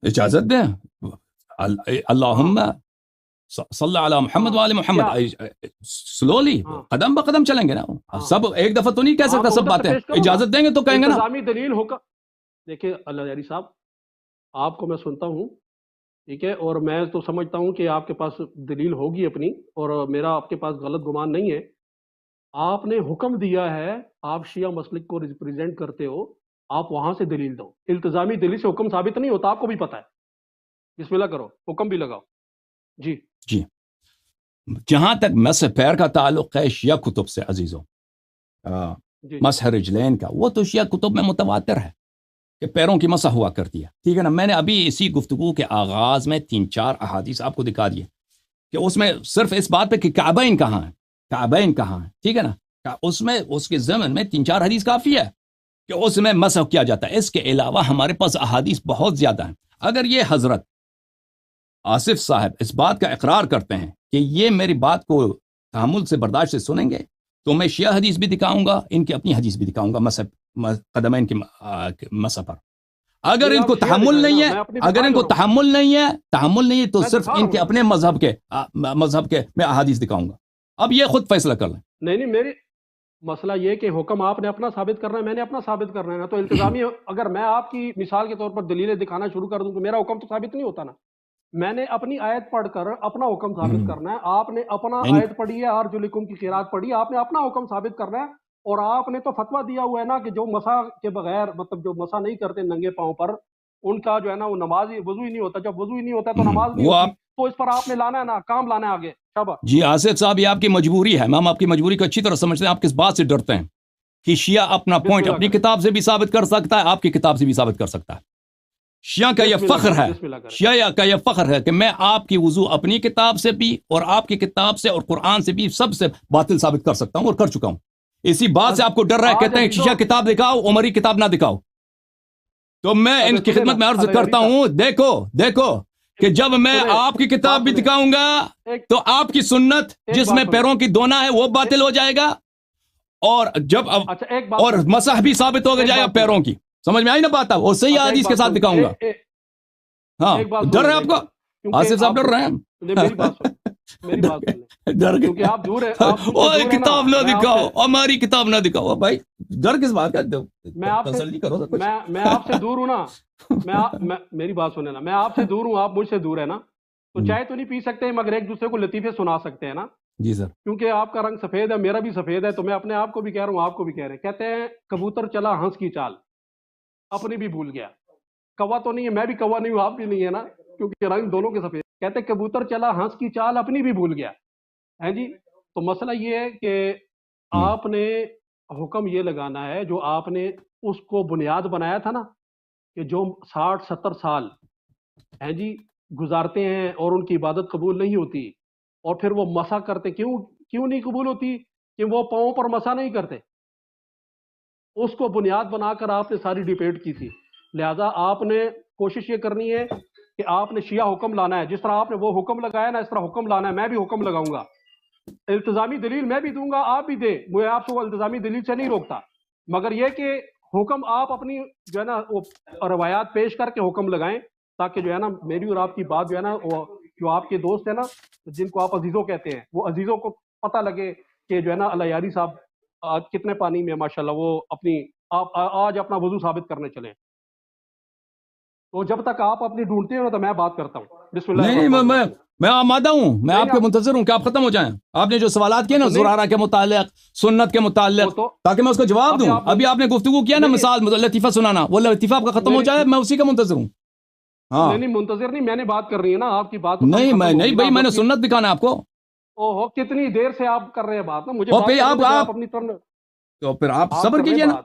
اجازت دیں اللہم صلی علی محمد وآل محمد، سلولی قدم بقدم چلیں گے نا، سب ایک دفعہ تو نہیں کہہ سکتا سب باتیں، اجازت دیں گے تو کہیں گے نا۔ انتظامی دلیل ہوگا، دیکھیں اللہ یاری صاحب آپ کو میں سنتا ہوں، ٹھیک ہے، اور میں تو سمجھتا ہوں کہ آپ کے پاس دلیل ہوگی اپنی، اور میرا آپ کے پاس غلط گمان نہیں ہے۔ آپ نے حکم دیا ہے، آپ شیعہ مسلک کو ریپرزینٹ کرتے ہو، آپ وہاں سے دلیل دو۔ التزامی دلیل سے حکم ثابت نہیں ہوتا، آپ کو بھی پتہ ہے۔ بسم اللہ کرو، حکم بھی لگاؤ۔ جی جی، جہاں تک مسح پیر کا تعلق ہے شیعہ کتب سے عزیزوں، مسح رجلین کا، وہ تو شیعہ کتب میں متواتر ہے کہ پیروں کی مسح ہوا کرتی ہے، ٹھیک ہے نا۔ میں نے ابھی اسی گفتگو کے آغاز میں 3-4 احادیث آپ کو دکھا دیے کہ اس میں صرف اس بات پہ کہ کعبین کہاں ہیں، کعبین کہاں ہیں، ٹھیک ہے نا، اس میں اس کے ضمن میں 3-4 حدیث کافی ہے کہ اس میں مسح کیا جاتا ہے۔ اس کے علاوہ ہمارے پاس احادیث بہت زیادہ ہیں۔ اگر یہ حضرت آصف صاحب اس بات کا اقرار کرتے ہیں کہ یہ میری بات کو تحمل سے برداشت سے سنیں گے، تو میں شیعہ حدیث بھی دکھاؤں گا، ان کی اپنی حدیث بھی دکھاؤں گا قدمین کی مسح پر۔ اگر ان کو تحمل نہیں ہے، اگر ان کو تحمل نہیں ہے تو صرف ان کے اپنے مذہب کے میں احادیث دکھاؤں گا۔ اب یہ خود فیصلہ کر لیں۔ نہیں میری مسئلہ یہ کہ حکم آپ نے اپنا ثابت کرنا ہے، میں نے اپنا ثابت کرنا ہے نا۔ تو التزامی اگر میں آپ کی مثال کے طور پر دلیلیں دکھانا شروع کر دوں تو میرا حکم تو ثابت نہیں ہوتا نا۔ میں نے اپنی آیت پڑھ کر اپنا حکم ثابت کرنا ہے، آپ نے اپنا آیت پڑھی ہے، ارجلکم کی قرات پڑھی ہے، آپ نے اپنا حکم ثابت کرنا ہے۔ اور آپ نے تو فتویٰ دیا ہوا ہے نا کہ جو مسح کے بغیر، مطلب جو مسح نہیں کرتے ننگے پاؤں پر، ان کا جو ہے نا وہ نماز ہی وضو ہی نہیں ہوتا۔ جب وضو ہی نہیں ہوتا تو نماز نہیں ہوتی، تو اس پر آپ نے لانا ہے نا، کام لانا ہے آگے۔ شاباش جی آصف صاحب، یہ آپ کی مجبوری ہے، ہم آپ کی مجبوری کو اچھی طرح سمجھتے ہیں۔ آپ کس بات سے ڈرتے ہیں کہ شیعہ اپنا پوائنٹ اپنی کتاب سے بھی ثابت کر سکتا ہے، آپ کی کتاب سے بھی ثابت کر سکتا ہے۔ شیعہ کا یہ فخر ہے، شیعہ کا یہ فخر ہے کہ میں آپ کی وضو اپنی کتاب سے بھی اور آپ کی کتاب سے اور قرآن سے بھی سب سے باطل ثابت کر سکتا ہوں اور کر چکا ہوں۔ اسی بات سے آپ کو ڈر رہا ہے، کہتے ہیں کہ شیعہ کتاب دکھاؤ، عمری کتاب نہ دکھاؤ۔ تو میں ان کی خدمت میں عرض کرتا ہوں، دیکھو کہ جب میں آپ کی کتاب بھی دکھاؤں گا تو آپ کی سنت جس میں پیروں کی دونا ہے وہ باطل ہو جائے گا، اور جب اور مسح بھی ثابت ہو جائے گا پیروں کی۔ سمجھ میں آئی نا بات؟ وہ صحیح حدیث کے ساتھ دکھاؤں گا۔ ہاں ڈر رہے آپ کو آصف صاحب، ڈر رہے ہیں؟ میری بات ڈر کیونکہ آپ دور ہے، کتاب نہ دکھاؤ، ہماری کتاب نہ دکھاؤ۔ بھائی ڈر کس بات کا؟ تسلی کرو۔ میں آپ سے دور ہوں نا، میری بات سنیں نا، میں آپ سے دور ہوں، آپ مجھ سے دور ہے نا، تو چائے تو نہیں پی سکتے مگر ایک دوسرے کو لطیفے سنا سکتے ہیں نا۔ جی سر، کیونکہ آپ کا رنگ سفید ہے، میرا بھی سفید ہے، تو میں اپنے آپ کو بھی کہہ رہا ہوں، آپ کو بھی کہہ رہے ہیں۔ کہتے ہیں کبوتر چلا ہنس کی چال، اپنی بھی بھول گیا۔ کوا تو نہیں ہے، میں بھی کوا نہیں ہوں، آپ بھی نہیں ہے نا، کیونکہ رنگ دونوں کے سفید۔ کہتے ہیں کبوتر چلا ہنس کی چال، اپنی بھی بھول گیا ہے جی۔ تو مسئلہ یہ ہے کہ آپ نے حکم یہ لگانا ہے، جو آپ نے اس کو بنیاد بنایا تھا نا، کہ جو 60-70 سال ہیں جی گزارتے ہیں اور ان کی عبادت قبول نہیں ہوتی، اور پھر وہ مسح کرتے، کیوں نہیں قبول ہوتی؟ کہ وہ پاؤں پر مسح نہیں کرتے۔ اس کو بنیاد بنا کر آپ نے ساری ڈیبیٹ کی تھی۔ لہٰذا آپ نے کوشش یہ کرنی ہے کہ آپ نے شیعہ حکم لانا ہے، جس طرح آپ نے وہ حکم لگایا نا، اس طرح حکم لانا ہے۔ میں بھی حکم لگاؤں گا، التزامی دلیل میں بھی دوں گا، آپ بھی دیں، میں آپ کو التزامی دلیل سے نہیں روکتا، مگر یہ کہ حکم آپ اپنی جو ہے نا وہ روایات پیش کر کے حکم لگائیں، تاکہ جو ہے نا میری اور آپ کی بات جو ہے نا، جو آپ کے دوست ہیں نا جن کو آپ عزیزوں کہتے ہیں، وہ عزیزوں کو پتہ لگے کہ جو ہے نا اللہ یاری صاحب آج کتنے پانی میں ماشاءاللہ وہ اپنی آج اپنا وضو ثابت کرنے چلے۔ تو جب تک آپ اپنی ڈھونڈتے ہو تو میں بات کرتا ہوں۔ بسم اللہ۔ نہیں، میں آمادہ ہوں، میں آپ کے منتظر ہوں کہ آپ ختم ہو جائیں۔ آپ نے جو سوالات کیے نا زرارہ کے متعلق، سنت کے متعلق، تاکہ میں اس کو جواب دوں۔ ابھی آپ نے گفتگو کیا نا مثال لطیفہ سنانا، وہ لطیفہ آپ کا ختم ہو جائے، میں اسی کا منتظر ہوں۔ ہاں نہیں منتظر نہیں، میں نے بات کر رہی ہے نا آپ کی بات۔ نہیں بھائی، میں نے سنت دکھانا آپ کو۔ اوہ کتنی دیر سے آپ کر رہے ہیں بات نا، مجھے آپ اپنی طرف، تو پھر آپ صبر کیجئے نا،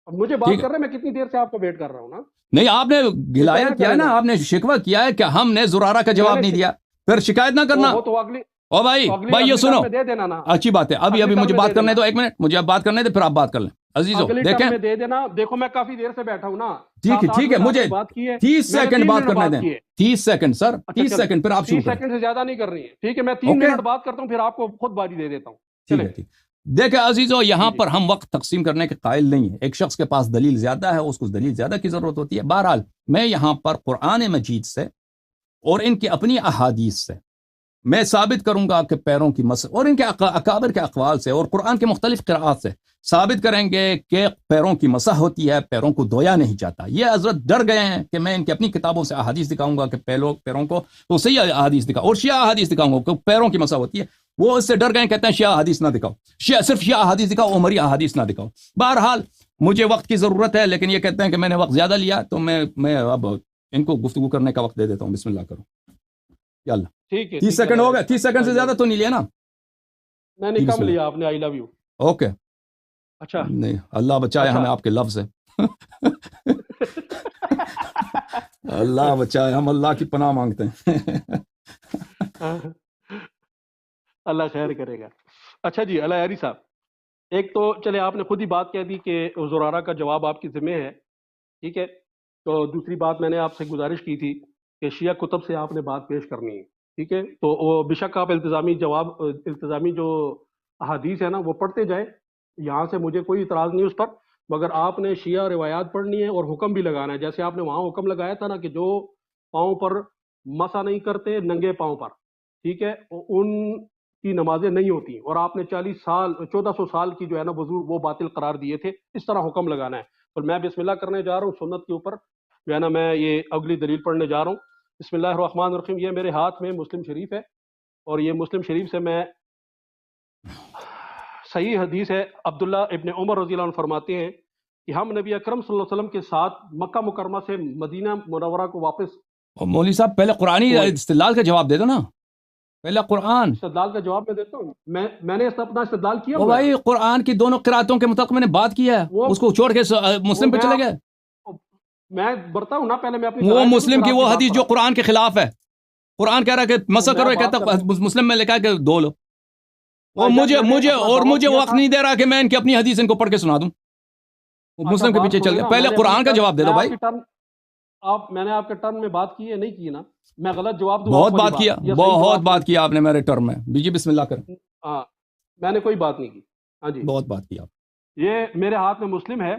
مجھے بات کر رہے ہیں، میں کتنی دیر سے آپ کو ویٹ کر رہا ہوں نا۔ نہیں، آپ نے گلایا کیا ہے نا، آپ نے شکوہ کیا ہے کہ ہم نے زرارہ کا جواب نہیں دیا، پھر شکایت نہ کرنا۔ تو اگلی او بھائی یہ سنو، اچھی بات ہے، ابھی مجھے بات کرنے دو، ایک منٹ مجھے اب بات کرنے دے، پھر آپ بات کر لیں عزیزو۔ دیکھیں دے دینا، دیکھو میں کافی دیر سے بیٹھا ہوں نا۔ ٹھیک ہے، مجھے 30 سیکنڈ بات کرنے دیں، 30 سیکنڈ سر، 30 سیکنڈ، پھر آپ شروع کریں۔ 30 سیکنڈ سے زیادہ نہیں کر رہی ہے، ٹھیک ہے، میں 3 منٹ بات کرتا ہوں، پھر آپ کو خود باری دے دیتا ہوں۔ ٹھیک ہے، دیکھیں عزیزو، یہاں جی پر ہم وقت تقسیم کرنے کے قائل نہیں ہیں. ایک شخص کے پاس دلیل زیادہ ہے، اس کو دلیل زیادہ کی ضرورت ہوتی ہے. بہرحال میں یہاں پر قرآن مجید سے اور ان کی اپنی احادیث سے میں ثابت کروں گا کہ پیروں کی مس اور ان کے اکابر کے اقوال سے اور قرآن کے مختلف قراءات سے ثابت کریں گے کہ پیروں کی مسح ہوتی ہے، پیروں کو دھویا نہیں جاتا. یہ حضرت ڈر گئے ہیں کہ میں ان کی اپنی کتابوں سے احادیث دکھاؤں گا کہ پیروں کو تو صحیح احادیث دکھاؤ، اور شیعہ احادیث دکھاؤں گا کہ پیروں کی مسح ہوتی ہے. وہ اس سے ڈر گئے، کہتے ہیں شیعہ احادیث نہ دکھاؤ، صرف شیعہ احادیث دکھاؤ، عمری احادیث نہ دکھاؤ. بہرحال مجھے وقت کی ضرورت ہے، لیکن یہ کہتے ہیں کہ میں نے وقت زیادہ لیا، تو میں اب ان کو گفتگو کرنے کا وقت دے دیتا ہوں. بسم اللہ کرو. یاللہ ٹھیک ہے 30 سیکنڈ ہو گئے. 30 سیکنڈ سے آئی لو زیادہ تو نہیں لیا نا؟ میں نے جی کم بسم اللہ. لیا آپ نے. آئی لو یو. اوکے. اچھا نہیں، اللہ بچائے اچھا ہمیں آپ کے لفظ سے. اللہ بچائے، ہم اللہ کی پناہ مانگتے ہیں. اللہ خیر کرے گا. اچھا جی علی صاحب، ایک تو چلے آپ نے خود ہی بات کہہ دی کہ زرارہ کا جواب آپ کی ذمہ ہے، ٹھیک ہے. تو دوسری بات میں نے آپ سے گزارش کی تھی کہ شیعہ کتب سے آپ نے بات پیش کرنی ہے، ٹھیک ہے. تو وہ بے شک آپ التزامی جو احادیث ہے نا وہ پڑھتے جائیں، یہاں سے مجھے کوئی اعتراض نہیں اس پر، مگر آپ نے شیعہ روایات پڑھنی ہے اور حکم بھی لگانا ہے. جیسے آپ نے وہاں حکم لگایا تھا نا کہ جو پاؤں پر مسا نہیں کرتے ننگے پاؤں پر، ٹھیک ہے، ان کی نمازیں نہیں ہوتی، اور آپ نے 1400 سال کی جو ہے نا وضو وہ باطل قرار دیے تھے. اس طرح حکم لگانا ہے. اور میں بسم اللہ کرنے جا رہا ہوں سنت کے اوپر، جو ہے نا میں یہ اگلی دلیل پڑھنے جا رہا ہوں. بسم اللہ الرحمن الرحیم. یہ میرے ہاتھ میں مسلم شریف ہے، اور یہ مسلم شریف سے میں صحیح حدیث ہے. عبداللہ ابن عمر رضی اللہ عنہ فرماتے ہیں کہ ہم نبی اکرم صلی اللہ علیہ وسلم کے ساتھ مکہ مکرمہ سے مدینہ منورہ کو واپس اور مولوی صاحب پہلے قرآنی ہوئے. استدلال کا جواب دے دو نا، پہلے قرآن. استدلال کا جواب میں دیتا ہوں. میں نے اپنا استدلال کیا وہ ہوا ہے. بھائی قرآن کی دونوں قراتوں کے متعلق میں نے بات کی ہے، وہ اس کو چھوڑ کے وہ مسلم پہ چلے گئے. میں بڑھتا ہوں نا، پہلے میں اپنی وہ صلاحیت مسلم کی پھر آپ وہ بات حدیث پر جو آتا ہوں. قرآن کے خلاف ہے. قرآن کہہ رہا ہے کہ مسا میں کرو، یہ بات کہتا کروں گا. مسلم میں لکھا ہے کہ دو لو. اور بھائی جان میں نے اپنا دعویٰ مجھے کیا وقت تھا. نہیں دے رہا کہ میں ان کی اپنی حدیث ان کو پڑھ کے سنا دوں. وہ اچھا مسلم کے بات پیچھے چل سنیں گئے. نا، پہلے قرآن کا جواب دے دو بھائی. میں نے آپ کے ٹرن میں بات کی ہے نہیں کی نا؟ میں غلط جواب دوں بہت آپ والی بات کیا، یا صحیح بہت جواب دوں؟ بات کیا آپ نے میرے ٹرم میں. جی بسم اللہ کریں. ہاں میں نے کوئی بات نہیں کی. ہاں جی، بہت بات کی آپ. یہ میرے ہاتھ میں مسلم ہے،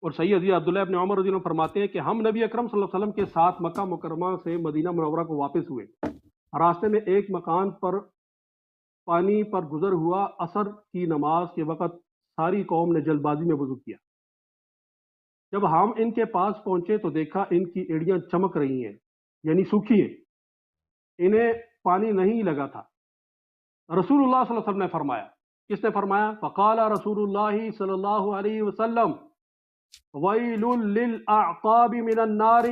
اور صحیح حدیث عبداللہ ابن عمر رضی اللہ عنہ فرماتے ہیں کہ ہم نبی اکرم صلی اللہ علیہ وسلم کے ساتھ مکہ مکرمہ سے مدینہ منورہ کو واپس ہوئے. راستے میں ایک مکان پر پانی پر گزر ہوا. عصر کی نماز کے وقت ساری قوم نے جلد بازی میں وضو کیا. جب ہم ان کے پاس پہنچے تو دیکھا ان کی ایڑیاں چمک رہی ہیں، یعنی سوکھی ہیں، انہیں پانی نہیں لگا تھا. رسول اللہ صلی اللہ علیہ وسلم نے فرمایا. کس نے فرمایا؟ فقال رسول اللہ صلی اللہ علیہ وسلم ویل للاعقاب من النار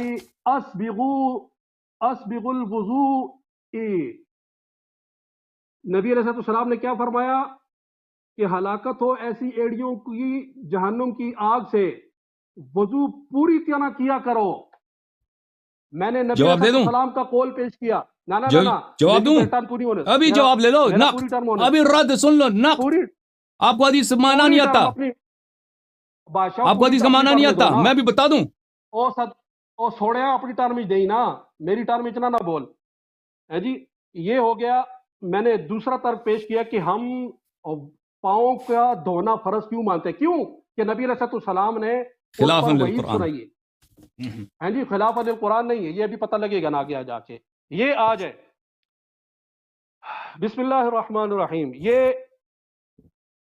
اسبغوا الوضوء. نبی علیہ السلام نے کیا فرمایا کہ ہلاکت ہو ایسی ایڑیوں کی جہنم کی آگ سے، وضو پوری طرح کیا کرو. میں نے نبی جواب علیہ دے دوں؟ السلام کا قول پیش کیا. نہ جواب دوں؟ ٹرن پوری ہونے ابھی جواب لے لو. میرا نقد، پوری ٹرن ہونے ابھی رد سن لو. نقد. پوری آپ کو حدیث مانا پوری نہیں ٹرم آتا. اپنی بادشاہ آپ کو حدیث کا مانا نہیں آتا، میں بھی بتا دوں. او سوڑیا اپنی ٹرم دئی نا، میری ٹرم اتنا نہ بول. ہے جی، یہ ہو گیا. میں نے دوسرا ترک پیش کیا کہ ہم پاؤں کا دھونا فرض کیوں مانتے ہیں؟ کیوں کہ نبی علیہ السلام نے اس خلاف پر وحی للقرآن. سنائی ہے. ہاں جی، خلاف القرآن نہیں ہے. یہ بھی پتہ لگے گا نا آگے جا کے. یہ آج ہے بسم اللہ الرحمن الرحیم، یہ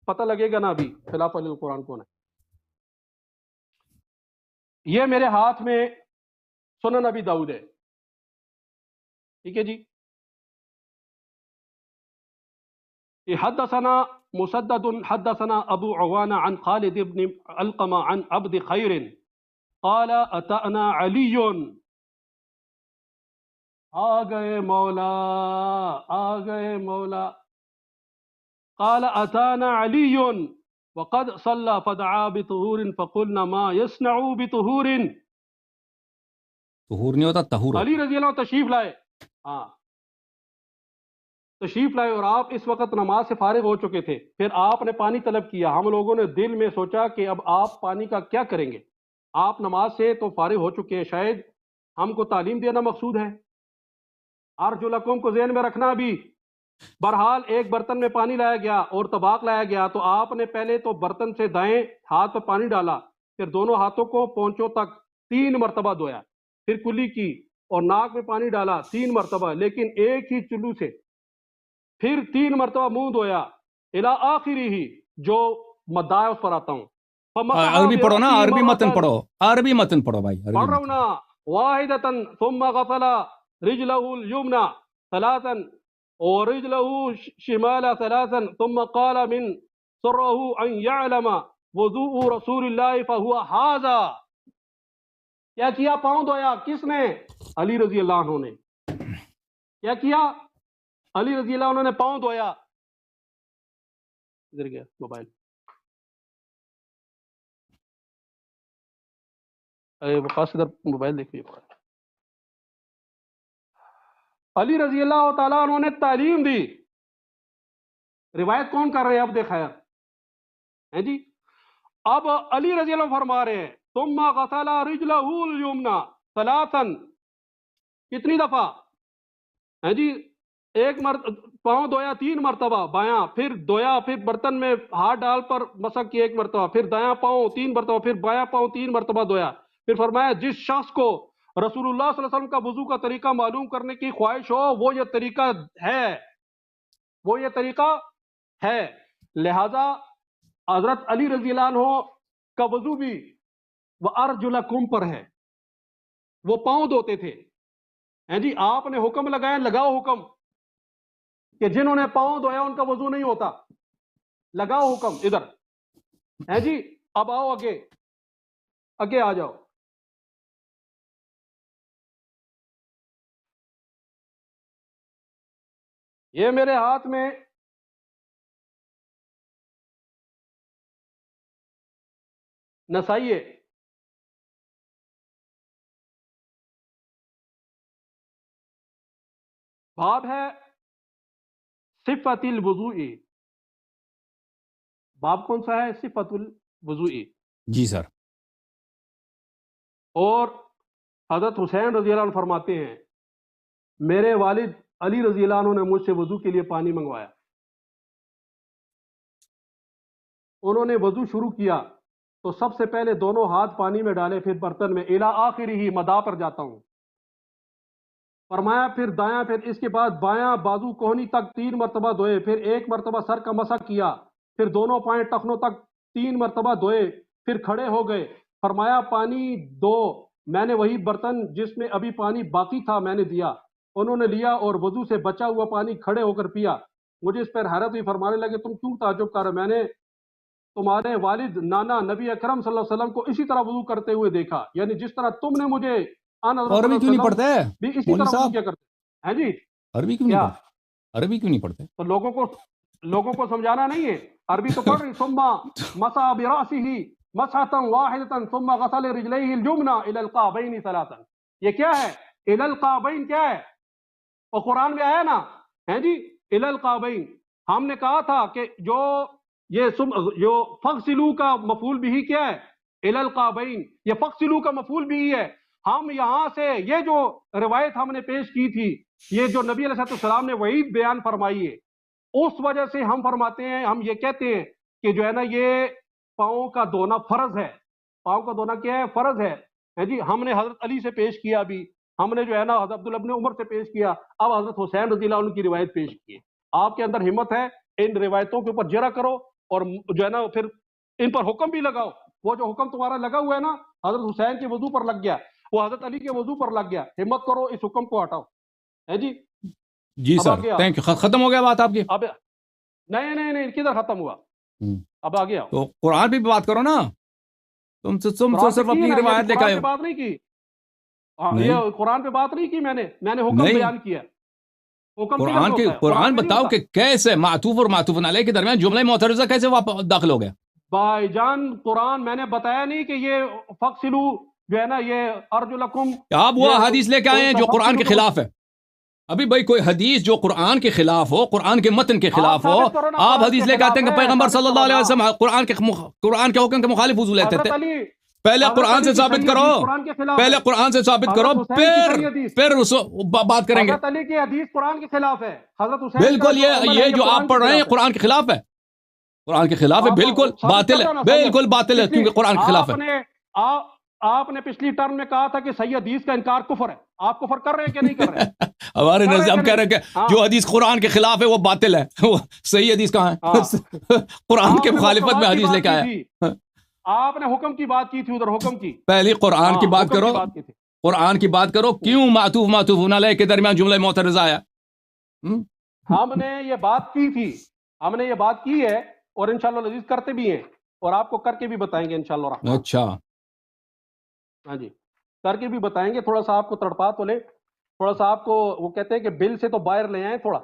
پتہ لگے گا نا ابھی خلاف القرآن کون ہے. یہ میرے ہاتھ میں سنن ابی داؤد ہے، ٹھیک ہے جی. یہ حدثنا مسدد حدثنا ابو عوانہ عن خالد بن علقمہ عن عبد خیر قال اتانا علی. آ گئے مولا، آ گئے مولا. قال اتانا علی وقد صلى فدعا بطهور فقلنا ما يصنع بطهور. طہور نہیں ہوتا، طہور ہوتا. علی رضی اللہ عنہ تشریف لائے. ہاں تشریف لائے، اور آپ اس وقت نماز سے فارغ ہو چکے تھے. پھر آپ نے پانی طلب کیا. ہم لوگوں نے دل میں سوچا کہ اب آپ پانی کا کیا کریں گے؟ آپ نماز سے تو فارغ ہو چکے ہیں، شاید ہم کو تعلیم دینا مقصود ہے. ارجلکم کو ذہن میں رکھنا ابھی. بہرحال ایک برتن میں پانی لایا گیا اور طباق لایا گیا، تو آپ نے پہلے تو برتن سے دائیں ہاتھ پہ پانی ڈالا، پھر دونوں ہاتھوں کو پونچوں تک 3 مرتبہ دھویا، پھر کلی کی اور ناک میں پانی ڈالا 3 مرتبہ، لیکن ایک ہی چلو سے، پھر 3 مرتبہ منہ دھویا الی آخری ہی، جو مدعا ہے اس پر آتا ہوں۔ عربی پڑھو نا، عربی متن پڑھو، عربی متن پڑھو بھائی، عربی پڑھ رہا ہوں متن۔ نا، واحدۃ ثم غسل رجلہ الیمنی ثلاثا ورجلہ شمال ثلاثا ثم قال من سرہ ان یعلم وضوء رسول اللہ فہو ھذا۔ کیا کیا؟ پاؤں دھویا۔ کس نے؟ علی رضی اللہ عنہ نے۔ کیا کیا؟ علی رضی اللہ عنہ نے پاؤں دھویا۔ ادھر گیا موبائل، خاص ادھر موبائل دیکھیے۔ علی رضی اللہ تعالیٰ عنہ نے تعلیم دی۔ روایت کون کر رہے ہیں؟ اب دیکھا ہے جی، اب علی رضی اللہ عنہ فرما رہے ہیں ثم غسل رجلہ الیمنی ثلاثا، کتنی دفعہ؟ ہے جی، پاؤں دھویا 3 مرتبہ بایاں، پھر دھویا، پھر برتن میں ہاتھ ڈال پر مسح کی 1 مرتبہ، پھر دایاں پاؤں 3 مرتبہ، پھر بایاں پاؤں 3 مرتبہ دھویا، پھر فرمایا جس شخص کو رسول اللہ صلی اللہ علیہ وسلم کا وضو کا طریقہ معلوم کرنے کی خواہش ہو، وہ یہ طریقہ ہے، وہ یہ طریقہ ہے۔ لہذا حضرت علی رضی اللہ عنہ کا وضو بھی وَأَرْجُلَكُمْ پر ہے، وہ پاؤں دھوتے تھے۔ ہیں جی، آپ نے حکم لگایا، لگاؤ حکم کہ جنہوں نے پاؤں دھویا ان کا وضو نہیں ہوتا، لگاؤ حکم ادھر۔ ہیں جی، اب آؤ آگے، آگے آ جاؤ۔ یہ میرے ہاتھ میں نسائی ہے، باب ہے صفت الوضوء۔ باب کون سا ہے؟ صفت الوضوء۔ جی سر۔ اور حضرت حسین رضی اللہ عنہ فرماتے ہیں میرے والد علی رضی اللہ عنہ نے مجھ سے وضو کے لیے پانی منگوایا، انہوں نے وضو شروع کیا تو سب سے پہلے دونوں ہاتھ پانی میں ڈالے، پھر برتن میں، الی آخری ہی، مدعا پر جاتا ہوں، فرمایا پھر دایاں، پھر اس کے بعد بایاں بازو کوہنی تک 3 مرتبہ دھوئے، پھر 1 مرتبہ سر کا مسح کیا، پھر دونوں پائیں ٹخنوں تک 3 مرتبہ دھوئے، پھر کھڑے ہو گئے، فرمایا پانی دو، میں نے وہی برتن جس میں ابھی پانی باقی تھا میں نے دیا، انہوں نے لیا اور وضو سے بچا ہوا پانی کھڑے ہو کر پیا۔ مجھے اس پر حیرت ہوئی، فرمانے لگے تم کیوں تعجب کر رہے؟ میں نے تمہارے والد نانا نبی اکرم صلی اللہ علیہ وسلم کو اسی طرح وضو کرتے ہوئے دیکھا، یعنی جس طرح تم نے مجھے عربی کیوں نہیں پڑھتے بھی اسی مولوی طرح صاحب؟ وضو کیا کرتے ہیں جی۔ عربی کیوں نہیں پڑھتے؟ عربی کیوں نہیں پڑھتے؟ تو لوگوں کو سمجھانا نہیں ہے، عربی تو پڑھ رہی۔ ثم مسح براسه مسحة واحدة ثم غسل رجليه اليمنى الى القعبين ثلاثا۔ یہ کیا ہے؟ الى القعبين کیا ہے؟ اور قرآن میں آیا نا، ہیں جی، الى القعبين۔ ہم نے کہا تھا کہ جو فغسلوا کا مفعول بھی کیا ہے؟ الى القعبين۔ یہ فغسلوا کا مفعول بھی ہے۔ ہم یہاں سے یہ جو روایت ہم نے پیش کی تھی، یہ جو نبی علیہ السلام نے وعید بیان فرمائی ہے، اس وجہ سے ہم فرماتے ہیں، ہم یہ کہتے ہیں کہ جو ہے نا یہ پاؤں کا دھونا فرض ہے۔ پاؤں کا دھونا کیا ہے؟ فرض ہے جی۔ ہم نے حضرت علی سے پیش کیا، بھی ہم نے جو ہے نا حضرت عبداللہ ابن عمر سے پیش کیا، اب حضرت حسین رضی اللہ عنہ کی روایت پیش کی ہے۔ آپ کے اندر ہمت ہے، ان روایتوں کے اوپر جرا کرو اور جو ہے نا پھر ان پر حکم بھی لگاؤ۔ وہ جو حکم تمہارا لگا ہوا ہے نا، حضرت حسین کے وضو پر لگ گیا، وہ حضرت علی کے وضو پر لگ گیا، ہمت کرو اس حکم کو ہٹاؤ، ہے جی۔ جی سر، تھینک یو۔ ختم ہو گیا بات آپ کی؟ اب نہیں کدھر ختم ہوا، اب آگے آؤ۔ تو قرآن پہ بھی بات کرو نا، تم صرف اپنی روایت لے کے آئے ہو۔ بات نہیں کی، یہ قرآن پہ بات نہیں کی میں نے حکم بیان کیا۔ قرآن بتاؤ کہ کیسے معطوف اور معطوف علیہ کے درمیان جملہ معترضہ کیسے داخل ہو گیا؟ بھائی جان قرآن میں نے بتایا نہیں کہ یہ فغسلو جو ہے نا یہ ارجلکم، آپ وہ حدیث لے کے آئے ہیں جو قرآن کے خلاف ہے۔ ابھی بھائی کوئی حدیث جو قرآن کے خلاف ہو، قرآن کے متن کے خلاف ہو، آپ حدیث لے کے آتے ہیں کہ پیغمبر صلی اللہ علیہ وسلم قرآن کے حکم کے مخالف وضو لیتے تھے۔ پہلے قرآن سے ثابت کرو، پہلے قرآن سے ثابت کرو، پھر بات کریں گے. حضرت علی کی حدیث قرآن کے خلاف ہے. حضرت حسین بالکل یہ جو آپ پڑھ رہے ہیں قرآن کے خلاف ہے، قرآن کے خلاف ہے، بالکل باطل ہے، بالکل باطل ہے، کیونکہ قرآن کے خلاف ہے. آپ نے پچھلی ٹرم میں کہا تھا کہ صحیح حدیث کا انکار کفر ہے. آپ کفر کر رہے ہیں کہ نہیں کر رہے؟ ہمارے نزدیک ہم کہہ رہے ہیں کہ جو حدیث قرآن کے خلاف ہے وہ باطل ہے. وہ صحیح حدیث کہاں ہے؟ قرآن کے مخالفت میں حدیث لے کے آیا. آپ نے حکم کی بات کی تھی، ادھر حکم کی. پہلی قرآن کی بات کرو، قرآن کی بات کرو. کیوں معطوف علیہ کے درمیان جملہ معترضہ آیا؟ ہم نے یہ بات کی تھی، ہم نے یہ بات کی ہے، اور انشاءاللہ عزیز کرتے بھی ہیں، اور آپ کو کر کے بھی بتائیں گے انشاءاللہ رحمٰن. اچھا ہاں جی، کر کے بھی بتائیں گے. تھوڑا سا آپ کو تڑپا تو لے، تھوڑا سا آپ کو وہ کہتے ہیں کہ بل سے تو باہر لے آئیں تھوڑا.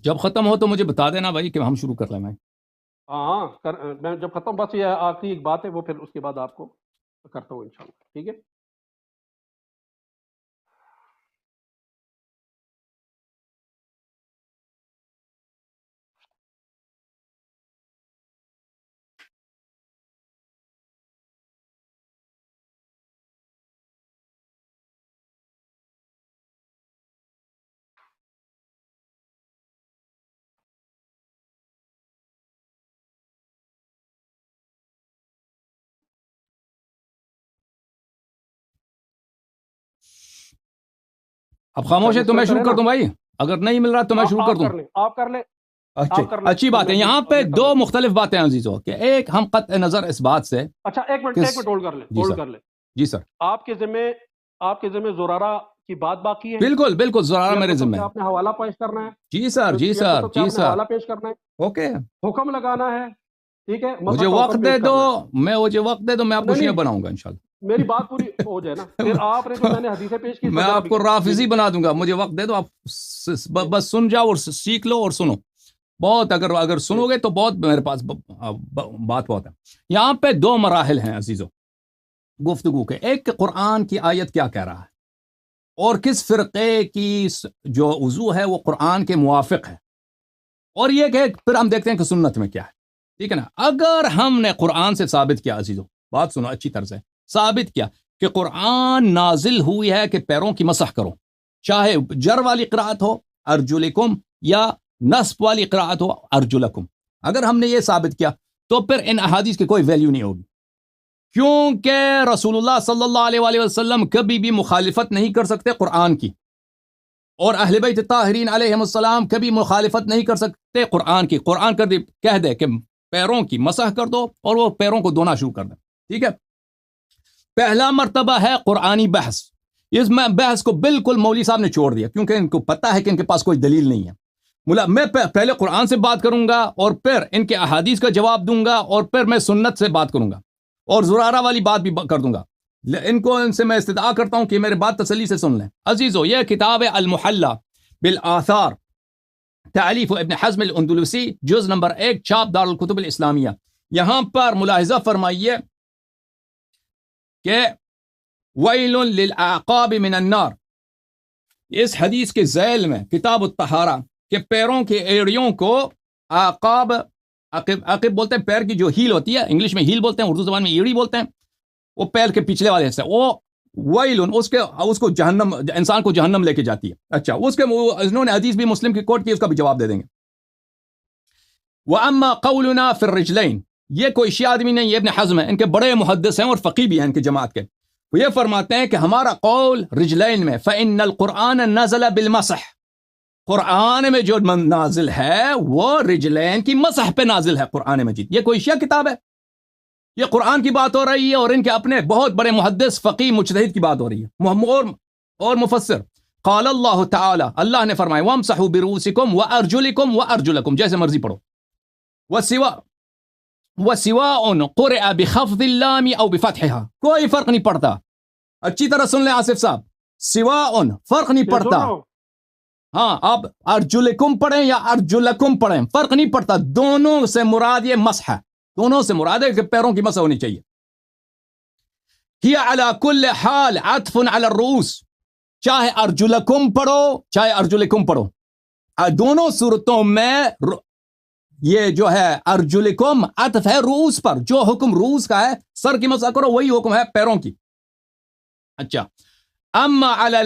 جب ختم ہو تو مجھے بتا دینا بھائی کہ ہم شروع کر لیں. ہاں میں جب ختم، بس یہ آخری ایک بات ہے، وہ پھر اس کے بعد آپ کو کرتا ہوں انشاءاللہ. ٹھیک ہے. اب خاموش ہے تو میں شروع کر دوں بھائی، اگر نہیں مل رہا تو میں شروع کر دوں. آپ کر لیں. اچھی بات ہے. یہاں پہ دو مختلف باتیں عزیزو، کہ ایک ہم قطع نظر اس بات سے. اچھا ایک منٹ ہولڈ کر لیں. جی سر. آپ کے ذمہ زرارہ کی بات باقی ہے. بالکل بالکل، زرارہ میرے ذمہ ہے. آپ نے حوالہ پیش کرنا ہے. جی سر جی سر جی سر، حوالہ پیش کرنا ہے. اوکے، حکم لگانا ہے. ٹھیک ہے، مجھے وقت دے دو، مجھے وقت دے دو، میں آپ کو شیعہ بناؤں گا انشاءاللہ. میری بات پوری ہو جائے نا، پھر آپ نے جو میں نے حدیثیں پیش کی میں آپ کو رافضی بنا دوں گا. مجھے وقت دے دو، آپ بس سن جاؤ اور سیکھ لو اور سنو. بہت اگر سنو گے تو بہت میرے پاس بات بہت ہے. یہاں پہ دو مراحل ہیں عزیزو گفتگو کے. ایک کہ قرآن کی آیت کیا کہہ رہا ہے، اور کس فرقے کی جو وضو ہے وہ قرآن کے موافق ہے، اور یہ کہ پھر ہم دیکھتے ہیں کہ سنت میں کیا ہے. ٹھیک ہے نا. اگر ہم نے قرآن سے ثابت کیا عزیزو، بات سنو اچھی طرح سے، ثابت کیا کہ قرآن نازل ہوئی ہے کہ پیروں کی مسح کرو، چاہے جر والی قرآت ہو ارجلکم یا نصب والی قرآت ہو ارجلکم، اگر ہم نے یہ ثابت کیا تو پھر ان احادیث کی کوئی ویلیو نہیں ہوگی، کیونکہ رسول اللہ صلی اللہ علیہ وآلہ وسلم کبھی بھی مخالفت نہیں کر سکتے قرآن کی، اور اہل بیت طاہرین علیہم السلام کبھی مخالفت نہیں کر سکتے قرآن کی. قرآن کہہ دے کہ پیروں کی مسح کر دو اور وہ پیروں کو دھونا شروع کر دیں. ٹھیک ہے. پہلا مرتبہ ہے قرآنی بحث. اس میں بحث کو بالکل مولوی صاحب نے چھوڑ دیا، کیونکہ ان کو پتہ ہے کہ ان کے پاس کوئی دلیل نہیں ہے. میں پہلے قرآن سے بات کروں گا اور پھر ان کے احادیث کا جواب دوں گا، اور پھر میں سنت سے بات کروں گا، اور زرارہ والی بات بھی کر دوں گا. ان سے میں استدعا کرتا ہوں کہ میرے بات تسلی سے سن لیں. عزیزو، یہ کتاب ہے المحلہ بالآثار، تالیف ابن حزم الاندلسی، جز نمبر 1، چھاپ دارالکتب الاسلامیہ. یہاں پر ملاحظہ فرمائیے کہ ویل للعقاب من النار، اس حدیث کے ذیل میں کتاب الطہارہ کہ پیروں کے ایڑیوں کو عقاب، عقب بولتے ہیں پیر کی جو ہیل ہوتی ہے، انگلش میں ہیل بولتے ہیں، اردو زبان میں ایڑی بولتے ہیں، وہ پیر کے پچھلے والے حصے، وہ ویل اس کو جہنم، انسان کو جہنم لے کے جاتی ہے. اچھا، اس کے انہوں نے حدیث بھی مسلم کی کوٹ کی، اس کا بھی جواب دے دیں گے. وَأَمَّا قَوْلُنَا فِي الرِّجْلَيْن، یہ کوئی شیعہ آدمی نہیں، یہ ابن حزم ہے، ان کے بڑے محدث ہیں اور فقیہ بھی ہیں ان کے جماعت کے. وہ یہ فرماتے ہیں کہ ہمارا قول رجلین میں، فَإِنَّ الْقُرْآنَ نَزَلَ بِالْمَسْحِ، قرآن میں جو نازل ہے وہ رجلین کی مسح پہ نازل ہے قرآن مجید. یہ کوئی شیعہ کتاب ہے؟ یہ قرآن کی بات ہو رہی ہے، اور ان کے اپنے بہت بڑے محدث فقیہ مجتہد کی بات ہو رہی ہے، اور مفسر. قال اللہ تعالی، اللہ نے فرمایا وَامْسَحُوا بِرُؤُوسِكُمْ وَأَرْجُلِكُمْ وَأَرْجُلَكُمْ، جیسے مرضی پڑھو. وَسِوَاءٌ قُرِئَ بِخَفْضِ اللَّامِ أَوْ بِفَتْحِهَا، کوئی فرق نہیں پڑتا. اچھی طرح سن لیں آصف صاحب، سواء فرق نہیں پڑتا. ہاں، آپ ارجلکم پڑھیں یا ارجلکم پڑھیں، فرق نہیں پڑتا، دونوں سے مراد یہ مسح ہے، دونوں سے مراد ہے کہ پیروں کی مسح ہونی چاہیے. ہی علی کل حال عطف علی الرؤوس، چاہے ارجلکم پڑھو چاہے ارجلکم پڑھو، دونوں صورتوں میں یہ جو ہے ارجلکم عطف ہے رؤوس پر، جو حکم رؤوس کا ہے سر کی مسح کرو وہی حکم ہے پیروں کی. اچھا اما علی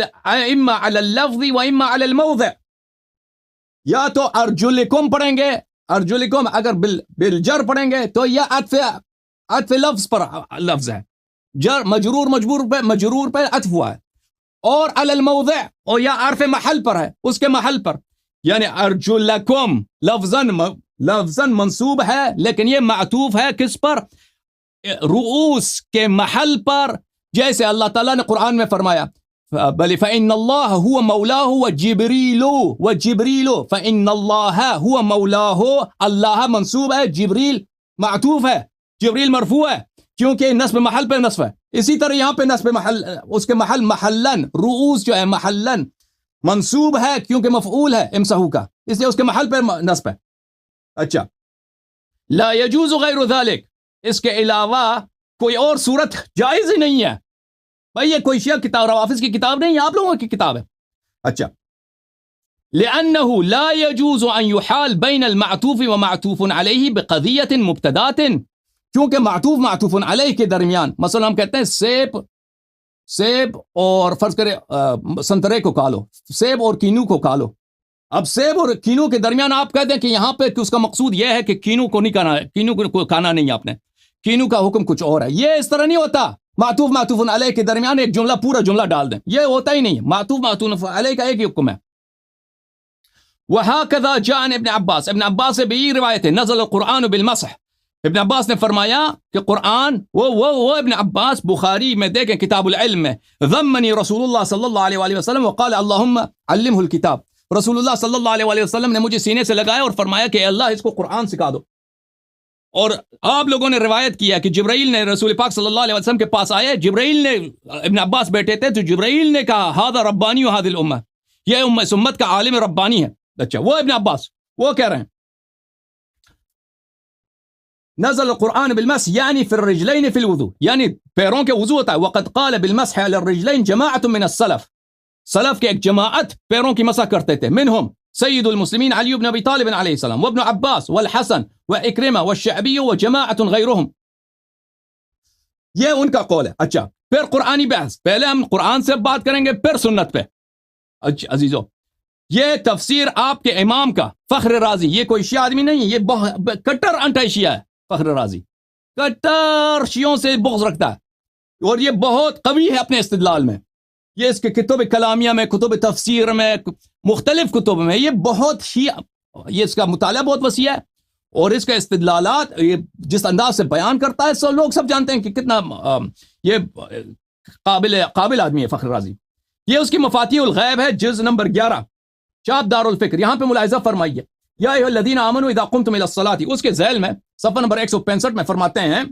اللفظ و اما علی الموضع، یا تو ارجلکم پڑھیں گے، ارجلکم اگر بالجر پڑھیں گے تو یہ عطف لفظ پر لفظ ہے، جر مجرور پہ عطف ہوا ہے، اور علی الموضع اور یا عرف محل پر ہے، اس کے محل پر، یعنی ارجلکم لفظاً منصوب ہے لیکن یہ معطوف ہے کس پر؟ رؤوس کے محل پر، جیسے اللہ تعالیٰ نے قرآن میں فرمایا بل فإن اللہ هو مولاه وجبریل فإن اللہ هو مولاه، اللہ منصوب ہے، جبریل معطوف ہے، جبریل مرفوع ہے کیونکہ نصب محل پہ نصب ہے. اسی طرح یہاں پہ نصب محل، اس کے محل محلن، رؤوس جو ہے محلن منصوب ہے کیونکہ مفعول ہے امسحو کا، اس لیے اس کے محل پہ نصب ہے. اچھا لا يجوز غیر ذلك، اس کے علاوہ کوئی اور صورت جائز ہی نہیں ہے. بھائی یہ کوئی شیعہ کتاب روافظ کی کتاب نہیں ہے، آپ لوگوں کی کتاب ہے. اچھا لأنه لا يجوز ان يحال بين المعطوف ومعطوف عليه بقضية مبتدات، کیونکہ معطوف علیہ کے درمیان، مثلا ہم کہتے ہیں سیب اور فرض کرے سنترے کو کھا لو، سیب اور کینو کو کھا لو. اب سیب اور کینو کے درمیان آپ کہتے ہیں کہ یہاں پہ اس کا مقصود یہ ہے کہ کینو کو نہیں کھانا ہے، کینو کو کھانا نہیں ہے، آپ نے کینو کا حکم کچھ اور ہے. یہ اس طرح نہیں ہوتا، معطوف علیہ کے درمیان ایک جملہ پورا جملہ ڈال دیں، یہ ہوتا ہی نہیں ہے. معطوف علیہ کا ایک ہی حکم ہے. وَهَكَذَا جَاءَ عَنْ ابن عباس، ابن عباس سے بھی یہ روایت ہے، نزل القرآن بالمسح، ابن عباس نے فرمایا کہ قرآن وہ ابن عباس بخاری میں دیکھیں کتاب العلم میں، ضمنی رسول اللہ صلی اللہ علیہ وآلہ وسلم وقال اللہم علمہ الکتاب، رسول اللہ صلی اللہ علیہ وآلہ وسلم نے مجھے سینے سے لگایا اور فرمایا کہ اللہ اس کو قرآن سکھا دو. اور آپ لوگوں نے روایت کیا کہ جبرائیل نے رسول پاک صلی اللہ علیہ وسلم کے پاس آئے، جبرائیل نے، ابن عباس بیٹھے تھے تو جبرائیل نے کہا ھذا ربانی وھذہ الامہ، یہ اس امت کا عالم ربانی ہے. اچھا وہ ابن عباس وہ کہہ رہے ہیں نزل القرآن بالمسح یعنی فی الرجلین فی الوضوء، یعنی پیروں کے وضو ہوتا ہے. وقد قال بالمسح علی الرجلین جماعت من السلف، سلف کے ایک جماعت پیروں کی مسح کرتے تھے. منہم سید المسلمین علی بن ابی طالب علیہ السلام وابن عباس والحسن واکرمہ والشعبی وجماعت غیرہم، یہ ان کا قول ہے. اچھا پھر قرآنی بحث، پہلے ہم قرآن سے بات کریں گے پھر سنت پہ. اچھا عزیزو، یہ تفسیر آپ کے امام کا فخر رازی، یہ کوئی شیعہ آدمی نہیں ہے، یہ کٹر انٹائی شیعہ ہے. فخر رازی کٹر شیعوں سے بغض رکھتا ہے اور یہ بہت قوی ہے اپنے استدلال میں. یہ اس کے کتب کلامیہ میں، کتب تفسیر میں، مختلف کتب میں یہ بہت ہی، یہ اس کا مطالعہ بہت وسیع ہے اور اس کے استدلالات یہ جس انداز سے بیان کرتا ہے لوگ سب جانتے ہیں کہ کتنا یہ قابل آدمی ہے فخر رازی. یہ اس کی مفاتیح الغیب ہے، جز نمبر 11، چاپ دار الفکر. یہاں پہ ملاحظہ فرمائیے یا ایھا الذین آمنوا اذا قمتم الی الصلاۃ، اس کے ذیل میں صفحہ نمبر 165 میں فرماتے ہیں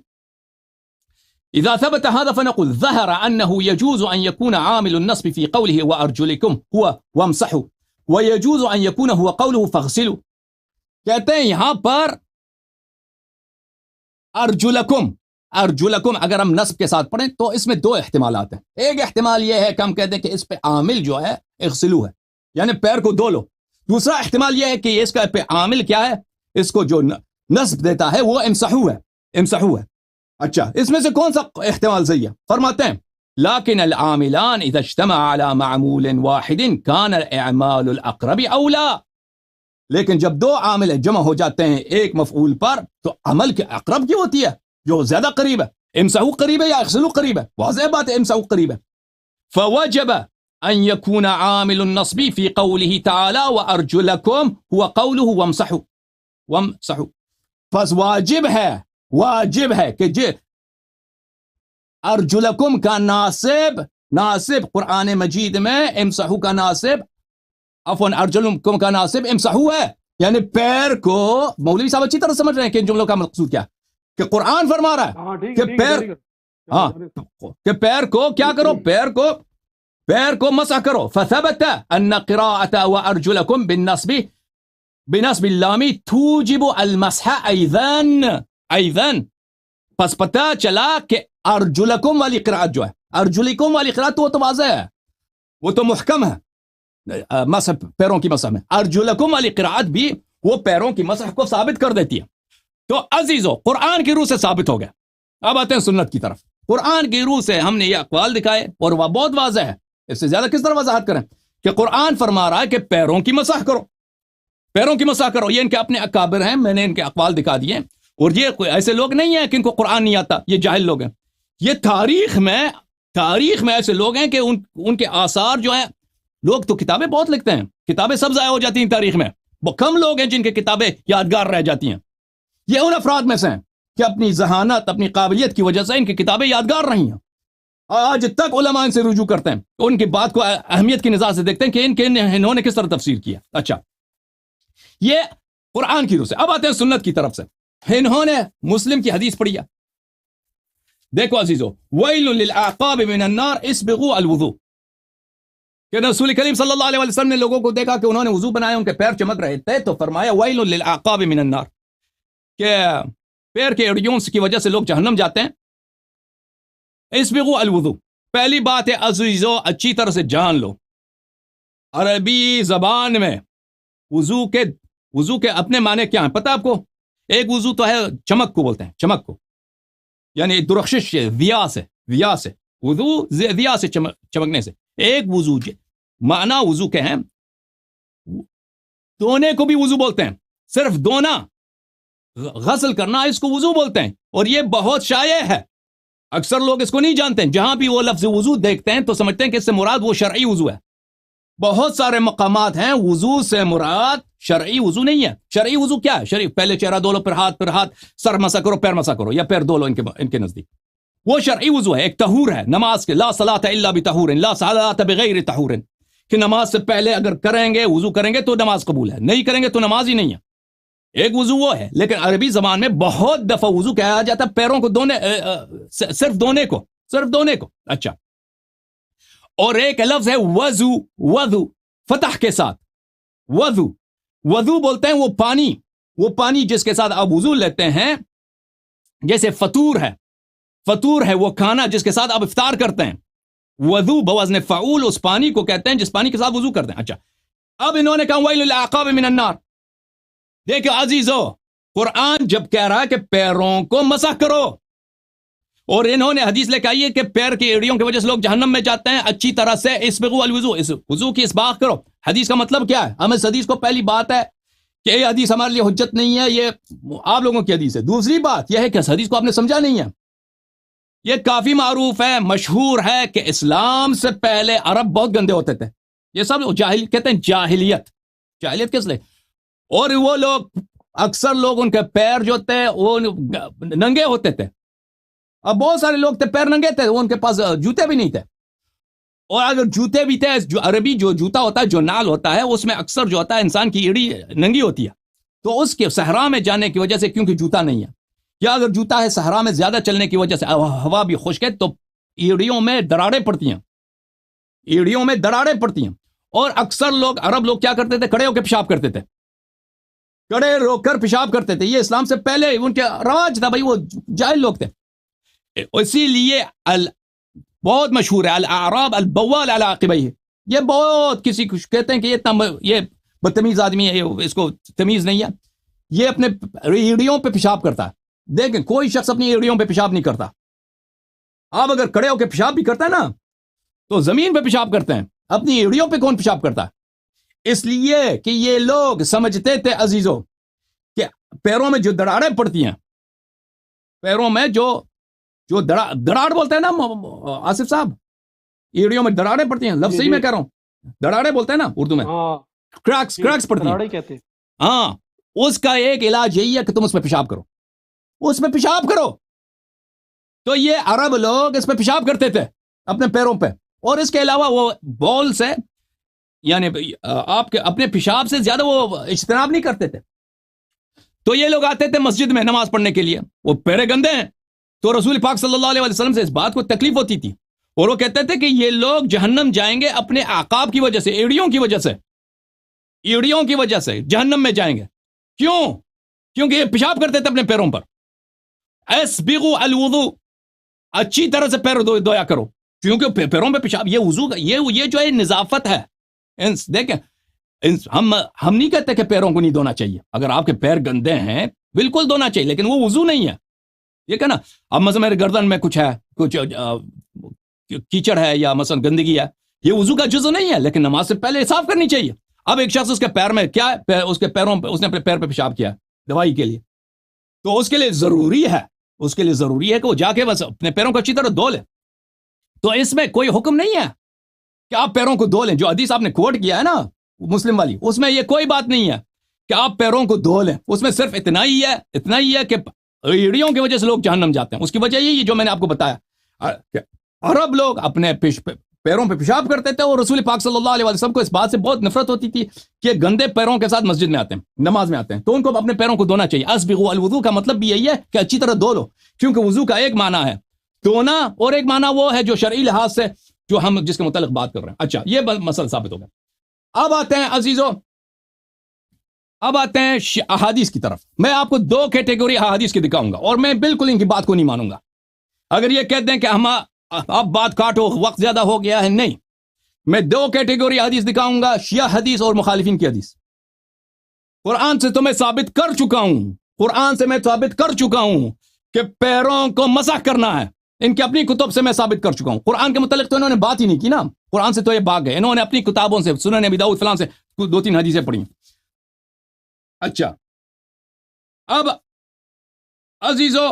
اذا ثبت هذا فنقول ظهر انه يجوز ان يكون عامل النصب في قوله وارجلكم هو وامسحوا ويجوز ان يكون هو قوله فاغسلوا. کہتے ہیں یہاں پر ارجلکم اگر ہم نصب کے ساتھ پڑھیں تو اس میں دو احتمالات ہیں. ایک احتمال یہ ہے کہ ہم کہتے ہیں کہ اس پہ عامل جو ہے اغسلو ہے، یعنی پیر کو دھو لو. دوسرا احتمال یہ ہے کہ اس کا پہ عامل کیا ہے، اس کو جو نصب دیتا ہے وہ امسحو ہے. اچھا اس میں سے کون سا احتمال صحیح ہے؟ فرماتے ہیں لیکن العاملان اذا اجتمع على معمول واحد كان الاعمال الاقرب اولا، لیکن جب دو عامل جمع ہو جاتے ہیں ایک مفعول پر تو عمل کے اقرب کی ہوتی ہے، جو زیادہ قریب ہے. امسحو قریب ہے یا اغسلو قریب ہے؟ واضح بات ہے امسحو قریب ہے. فوجب ان يكون عامل النصب في قوله تعالى وارجلكم هو قوله وامسحوا. پس واجب ہے کہ ارجلکم کا ناصب قرآن مجید میں امسحو کا ناصب، عفواً ارجلکم کا ناصب امسحو ہے، یعنی پیر کو، مولوی صاحب اچھی طرح سمجھ رہے ہیں کہ ان جملوں کا مقصود کیا، کہ قرآن فرما رہا ہے کہ پیر کو کیا کرو، پیر کو مسح کرو. فثبت ان قراءة وارجلکم بنصب اللام توجب المسح ایذن. پس پتہ چلا کہ ارجلکم والی قرآت جو ہے، ارجلکم والی قرآت تو واضح ہے، وہ تو محکم ہے مسح، پیروں کی مسح میں. ارجلکم والی قرآت بھی وہ پیروں کی مسح کو ثابت کر دیتی ہے. تو عزیزو قرآن کی روح سے ثابت ہو گیا. اب آتے ہیں سنت کی طرف. قرآن کی روح سے ہم نے یہ اقوال دکھائے اور وہ بہت واضح ہے. اس سے زیادہ کس طرح وضاحت کریں کہ قرآن فرما رہا ہے کہ پیروں کی مسح کرو, پیروں کی مسح کرو. یہ ان کے اپنے اکابر ہیں, میں نے ان کے اقوال دکھا دیے. اور یہ کوئی ایسے لوگ نہیں ہیں کہ ان کو قرآن نہیں آتا, یہ جاہل لوگ ہیں. یہ تاریخ میں ایسے لوگ ہیں کہ ان کے آثار جو ہیں, لوگ تو کتابیں بہت لکھتے ہیں, کتابیں سب ضائع ہو جاتی ہیں تاریخ میں. وہ کم لوگ ہیں جن کی کتابیں یادگار رہ جاتی ہیں. یہ ان افراد میں سے ہیں کہ اپنی ذہانت, اپنی قابلیت کی وجہ سے ان کی کتابیں یادگار رہی ہیں. آج تک علماء ان سے رجوع کرتے ہیں, ان کی بات کو اہمیت کی نظر سے دیکھتے ہیں کہ انہوں نے کس طرح تفسیر کیا. اچھا, یہ قرآن کی روح سے. اب آتے ہیں سنت کی طرف سے. انہوں نے مسلم کی حدیث پڑھی ہے. دیکھو عزیزو, ویل للعقاب من النار اسبغوا الوضوء, کہ رسول کریم صلی اللہ علیہ وسلم نے لوگوں کو دیکھا کہ انہوں نے وضو بنایا, ان کے پیر چمک رہے تھے, تو فرمایا ویل للعقاب من النار, کہ پیر کے ایڑیوں کی وجہ سے لوگ جہنم جاتے ہیں. اسبغوا الوضوء, پہلی بات ہے عزیزو, اچھی طرح سے جان لو, عربی زبان میں وضو کے اپنے معنی کیا ہیں پتہ آپ کو؟ ایک وضو تو ہے چمک کو بولتے ہیں, چمک کو, یعنی درخشش ہے, ویا سے وضو ویا سے چمکنے سے. ایک وضو معنی وضو کے ہیں, دھونے کو بھی وضو بولتے ہیں, صرف دھونا, غسل کرنا, اس کو وضو بولتے ہیں. اور یہ بہت شائع ہے, اکثر لوگ اس کو نہیں جانتے ہیں. جہاں بھی وہ لفظ وضو دیکھتے ہیں تو سمجھتے ہیں کہ اس سے مراد وہ شرعی وضو ہے. بہت سارے مقامات ہیں وضو سے مراد شرعی وضو نہیں ہے. شرعی وضو کیا ہے؟ شرعی پہلے چہرہ دھو لو, پھر ہاتھ, سر مسا کرو, پیر مسا کرو, یا پیر دھو لو ان کے نزدیک. وہ شرعی وضو ہے, ایک طہور ہے نماز کے. لا صلاۃ الا بطہور, لا صلاۃ بغیر طہور, کہ نماز سے پہلے اگر کریں گے, وضو کریں گے تو نماز قبول ہے, نہیں کریں گے تو نماز ہی نہیں ہے. ایک وضو وہ ہے. لیکن عربی زبان میں بہت دفعہ وضو کہا جاتا ہے پیروں کو دھونے, صرف دھونے کو. اچھا, اور ایک لفظ ہے وضو فتح کے ساتھ. وضو بولتے ہیں وہ پانی جس کے ساتھ آپ وضو لیتے ہیں. جیسے فطور ہے وہ کھانا جس کے ساتھ آپ افطار کرتے ہیں. وضو بوزن فعول اس پانی کو کہتے ہیں جس پانی کے ساتھ وضو کرتے ہیں. اچھا, اب انہوں نے کہا ویل للعقاب من النار. دیکھو عزیزو, قرآن جب کہہ رہا ہے کہ پیروں کو مسح کرو, اور انہوں نے حدیث لے کے آئی ہے کہ پیر کی ایڑیوں کی وجہ سے لوگ جہنم میں جاتے ہیں, اچھی طرح سے اسبغوا الوضوء, اس وضو کی اسباغ کرو. حدیث کا مطلب کیا ہے؟ ہم اس حدیث کو, پہلی بات ہے کہ یہ حدیث ہمارے لیے حجت نہیں ہے, یہ آپ لوگوں کی حدیث ہے. دوسری بات یہ ہے کہ اس حدیث کو آپ نے سمجھا نہیں ہے. یہ کافی معروف ہے, مشہور ہے کہ اسلام سے پہلے عرب بہت گندے ہوتے تھے. یہ سب کہتے ہیں جاہلیت کس لیے؟ اور وہ لوگ اکثر لوگ ان کے پیر جو تھے وہ ننگے ہوتے تھے. اب بہت سارے لوگ تھے پیر ننگے تھے, ان کے پاس جوتے بھی نہیں تھے. اور اگر جوتے بھی تھے, جو عربی جو جوتا ہوتا ہے, جو نال ہوتا ہے, اس میں اکثر جو ہوتا ہے انسان کی ایڑی ننگی ہوتی ہے. تو اس کے صحرا میں جانے کی وجہ سے, کیونکہ جوتا نہیں ہے, یا اگر جوتا ہے صحرا میں زیادہ چلنے کی وجہ سے ہوا بھی خشک ہے, تو ایڑیوں میں دراڑیں پڑتی ہیں. اور اکثر لوگ, عرب لوگ کیا کرتے تھے؟ کھڑے ہو کے پیشاب کرتے تھے, کھڑے رو کر پیشاب کرتے تھے. یہ اسلام سے پہلے ان کے رواج تھا بھائی, وہ جاہل لوگ تھے. اسی لیے بہت مشہور ہے الاعراب البوال علی عقبیہ. یہ بہت کسی کو کہتے ہیں کہ یہ بدتمیز آدمی ہے, اس کو تمیز نہیں ہے, یہ اپنے ایڑیوں پہ پیشاب کرتا ہے. دیکھیں, کوئی شخص اپنی ایڑیوں پہ پیشاب نہیں کرتا. آپ اگر کھڑے ہو کے پیشاب بھی کرتا ہے نا, تو زمین پہ پیشاب کرتے ہیں, اپنی ایڑیوں پہ کون پیشاب کرتا ہے؟ اس لیے کہ یہ لوگ سمجھتے تھے عزیزوں کہ پیروں میں جو دراڑیں پڑتی ہیں, پیروں میں جو دراڑ بولتے ہیں نا آصف صاحب, ایڑیوں میں دراڑیں پڑتی ہیں. لفظ صحیح میں کہہ رہا ہوں, دراڑیں بولتے ہیں نا اردو میں, کریکس پڑتی ہیں. ہاں, اس کا ایک علاج یہی ہے کہ تم اس میں پیشاب کرو. تو یہ عرب لوگ اس پہ پیشاب کرتے تھے اپنے پیروں پہ. اور اس کے علاوہ وہ بول سے, یعنی آپ کے اپنے پیشاب سے زیادہ وہ اجتناب نہیں کرتے تھے. تو یہ لوگ آتے تھے مسجد میں نماز پڑھنے کے لیے, وہ پیرے گندے ہیں. تو رسول پاک صلی اللہ علیہ وسلم سے اس بات کو تکلیف ہوتی تھی, اور وہ کہتے تھے کہ یہ لوگ جہنم جائیں گے اپنے اعقاب کی وجہ سے, ایڑیوں کی وجہ سے جہنم میں جائیں گے. کیوں؟ کیونکہ یہ پیشاب کرتے تھے اپنے پیروں پر. اسبغوا الوضوء, اچھی طرح سے پیر دھویا کرو, کیونکہ پیروں پہ پیشاب, یہ وضو کا یہ جو ہے نظافت ہے. دیکھیں, ہم نہیں کہتے کہ پیروں کو نہیں دھونا چاہیے. اگر آپ کے پیر گندے ہیں بالکل دھونا چاہیے, لیکن وہ وضو نہیں ہے. یہ کہ نا اب مثلا میرے گردن میں کچھ ہے, کچھ کیچڑ ہے یا مثلا گندگی ہے, یہ وضو کا جزو نہیں ہے, لیکن نماز سے پہلے صاف کرنی چاہیے. اب ایک شخص اس کے پیر میں کیا ہے, اس کے پیروں پہ اس نے اپنے پیر پہ پیشاب کیا دوائی کے لیے, تو اس کے لیے ضروری ہے کہ وہ جا کے بس اپنے پیروں کو اچھی طرح دھو لے. تو اس میں کوئی حکم نہیں ہے کہ آپ پیروں کو دھو لیں. جو حدیث آپ نے کوٹ کیا ہے نا مسلم والی, اس میں یہ کوئی بات نہیں ہے کہ آپ پیروں کو دھو لیں. اس میں صرف اتنا ہی ہے کہ ایڑیوں کی وجہ سے لوگ جہنم جاتے ہیں. اس کی وجہ یہی جو میں نے آپ کو بتایا, عرب لوگ اپنے پیروں پہ پیشاب کرتے تھے, اور رسول پاک صلی اللہ علیہ وسلم کو اس بات سے بہت نفرت ہوتی تھی کہ گندے پیروں کے ساتھ مسجد میں آتے ہیں, نماز میں آتے ہیں, تو ان کو اپنے پیروں کو دھونا چاہیے. اسبغوا الوضو کا مطلب بھی یہی ہے کہ اچھی طرح دھو لو, کیونکہ وضو کا ایک معنی ہے دھونا, اور ایک معنی وہ ہے جو شرعی لحاظ سے جو ہم جس کے متعلق بات کر رہے ہیں. اچھا, یہ مسئلہ ثابت ہو گیا. اب آتے ہیں عزیزو, اب آتے ہیں احادیث کی طرف. میں آپ کو 2 کیٹیگری احادیث کی دکھاؤں گا, اور میں بالکل ان کی بات کو نہیں مانوں گا. اگر یہ کہتے ہیں کہ ہم اب بات کاٹو, وقت زیادہ ہو گیا ہے, نہیں, میں 2 کیٹیگری حدیث دکھاؤں گا, شیعہ حدیث اور مخالفین کی حدیث. قرآن سے تو میں ثابت کر چکا ہوں کہ پیروں کو مسح کرنا ہے. ان کی اپنی کتب سے میں ثابت کر چکا ہوں. قرآن کے متعلق تو انہوں نے بات ہی نہیں کی نا, قرآن سے تو یہ بھاگ گئے. انہوں نے اپنی کتابوں سے, سنن ابی داؤد فلان سے 2-3 حدیثیں پڑھی. اچھا, اب عزیزو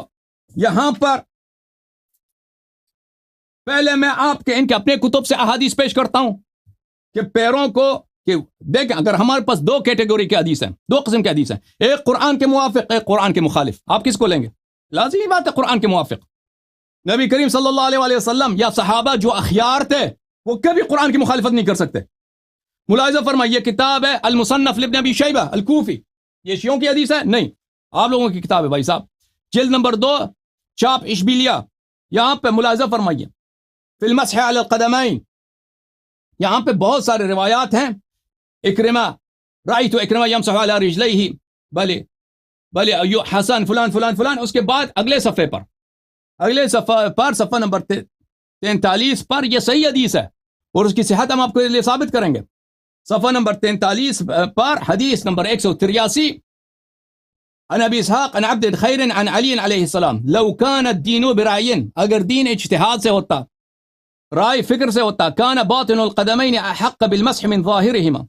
یہاں پر پہلے میں آپ کے ان کے اپنے کتب سے احادیث پیش کرتا ہوں کہ پیروں کو, کہ دیکھیں اگر ہمارے پاس 2 کیٹیگری کے حدیث ہیں, 2 قسم کے حدیث ہیں, ایک قرآن کے موافق, ایک قرآن کے مخالف. آپ کس کو لیں گے؟ لازمی بات ہے قرآن کے موافق. نبی کریم صلی اللہ علیہ وسلم یا صحابہ جو اخیار تھے وہ کبھی قرآن کی مخالفت نہیں کر سکتے. ملاحظہ فرمائیے, یہ کتاب ہے المصنف لابن ابی شیبہ الکوفی, یہ شیعوں کی حدیث ہے نہیں, آپ لوگوں کی کتاب ہے بھائی صاحب, جلد نمبر 2, چاپ اشبیلیہ. یہاں پہ ملاحظہ فرمائیے, فی المسح علی القدمین, یہاں پہ بہت سارے روایات ہیں. اکرمہ, رأیت اکرمہ یمسح علی رجلیہ, بلے حسن فلان فلان فلان. اس کے بعد اگلے صفحے پر صفحہ نمبر 43 پر یہ صحیح حدیث ہے, اور اس کی صحت ہم آپ کو لیے ثابت کریں گے. صفحہ نمبر 43 پر حدیث نمبر 183, عن ابی اسحاق عن عبد خیر عن علی علیہ السلام, لو کان الدین برائین, اگر دین اجتہاد سے ہوتا, رائے فکر سے ہوتا, کان باطن القدمین احق بالمسح من ظاہرہما,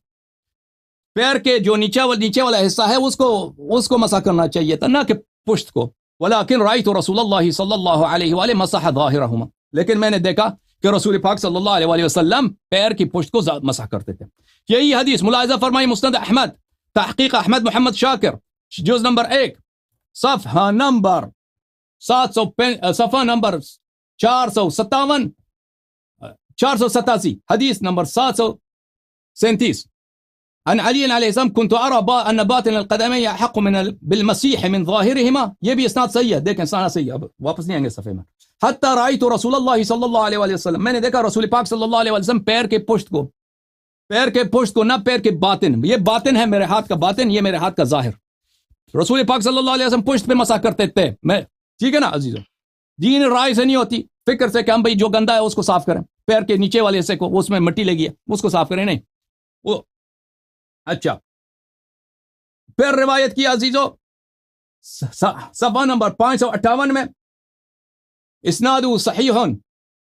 پیر کے جو نیچے والا حصہ ہے اس کو مسح کرنا چاہیے تھا, نہ کہ پشت کو. ولیکن رأیت رسول اللہ صلی اللہ علیہ وآلہ مسح ظاہرہما, لیکن میں نے دیکھا کہ رسول پاک صلی اللہ علیہ وآلہ وسلم پیر کی پشت کو مسح کرتے تھے. یہی حدیث ملاحظہ فرمائی مسند احمد, تحقیق احمد محمد شاکر, جز نمبر 1, صفحہ نمبر 487, حدیث نمبر 737, عن علی علیہ السلام كنت ارى ان باطن القدمين احق بالمسيح من ظاهرهما. یہ بھی اسناد صحیح ہے, دیکھیں اسناد صحیح ہے, اب واپس نہیں آئیں گے صفحے میں. حتى رأيت رسول اللہ صلی اللہ علیہ وآلہ وسلم, میں نے دیکھا رسول پاک صلی اللہ علیہ وسلم پیر کے پشت کو, نہ پیر کے باطن, یہ باطن ہے میرے ہاتھ کا باطن, یہ میرے ہاتھ کا ظاہر. رسول پاک صلی اللہ علیہ وسلم پشت پہ مسح کرتے تھے. میں ٹھیک ہے نا عزیزو, دین رائے سے نہیں ہوتی, فکر سے کہ ہم بھائی جو گندا ہے اس کو صاف کریں, پیر کے نیچے والے حصے کو اس میں مٹی لگی ہے اس کو صاف کریں, نہیں وہ. اچھا, پھر روایت کی عزیزو صفحہ نمبر 558 میں, اسناد صحیح,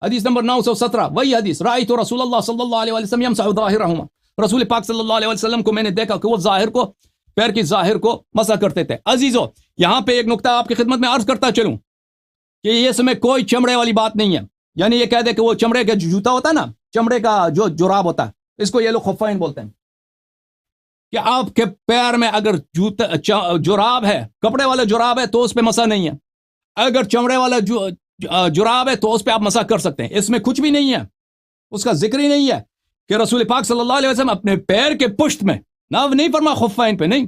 حدیث نمبر 917, وہی حدیث, رأیت رسول اللہ صلی اللہ علیہ وسلم یمسح ظاہرہما, رسول پاک صلی اللہ علیہ وسلم کو میں نے دیکھا کہ وہ ظاہر کو, پیر کی ظاہر کو مسح کرتے تھے. عزیزو یہاں پہ ایک نکتہ آپ کی خدمت میں عرض کرتا چلوں کہ اس میں کوئی چمڑے والی بات نہیں ہے. یعنی یہ کہہ دے کہ وہ چمڑے کا جوتا ہوتا ہے نا, چمڑے کا جو جراب ہوتا ہے, اس کو یہ لوگ خفین بولتے ہیں, کہ آپ کے پیر میں اگر جراب ہے, کپڑے والا جراب ہے تو اس پہ مسح نہیں ہے, اگر چمڑے والا جراب ہے تو اس پہ آپ مسح کر سکتے ہیں. اس میں کچھ بھی نہیں ہے, اس کا ذکر ہی نہیں ہے کہ رسول پاک صلی اللہ علیہ وسلم اپنے پیر کے پشت میں, نہ نہیں فرما خفین پہ, نہیں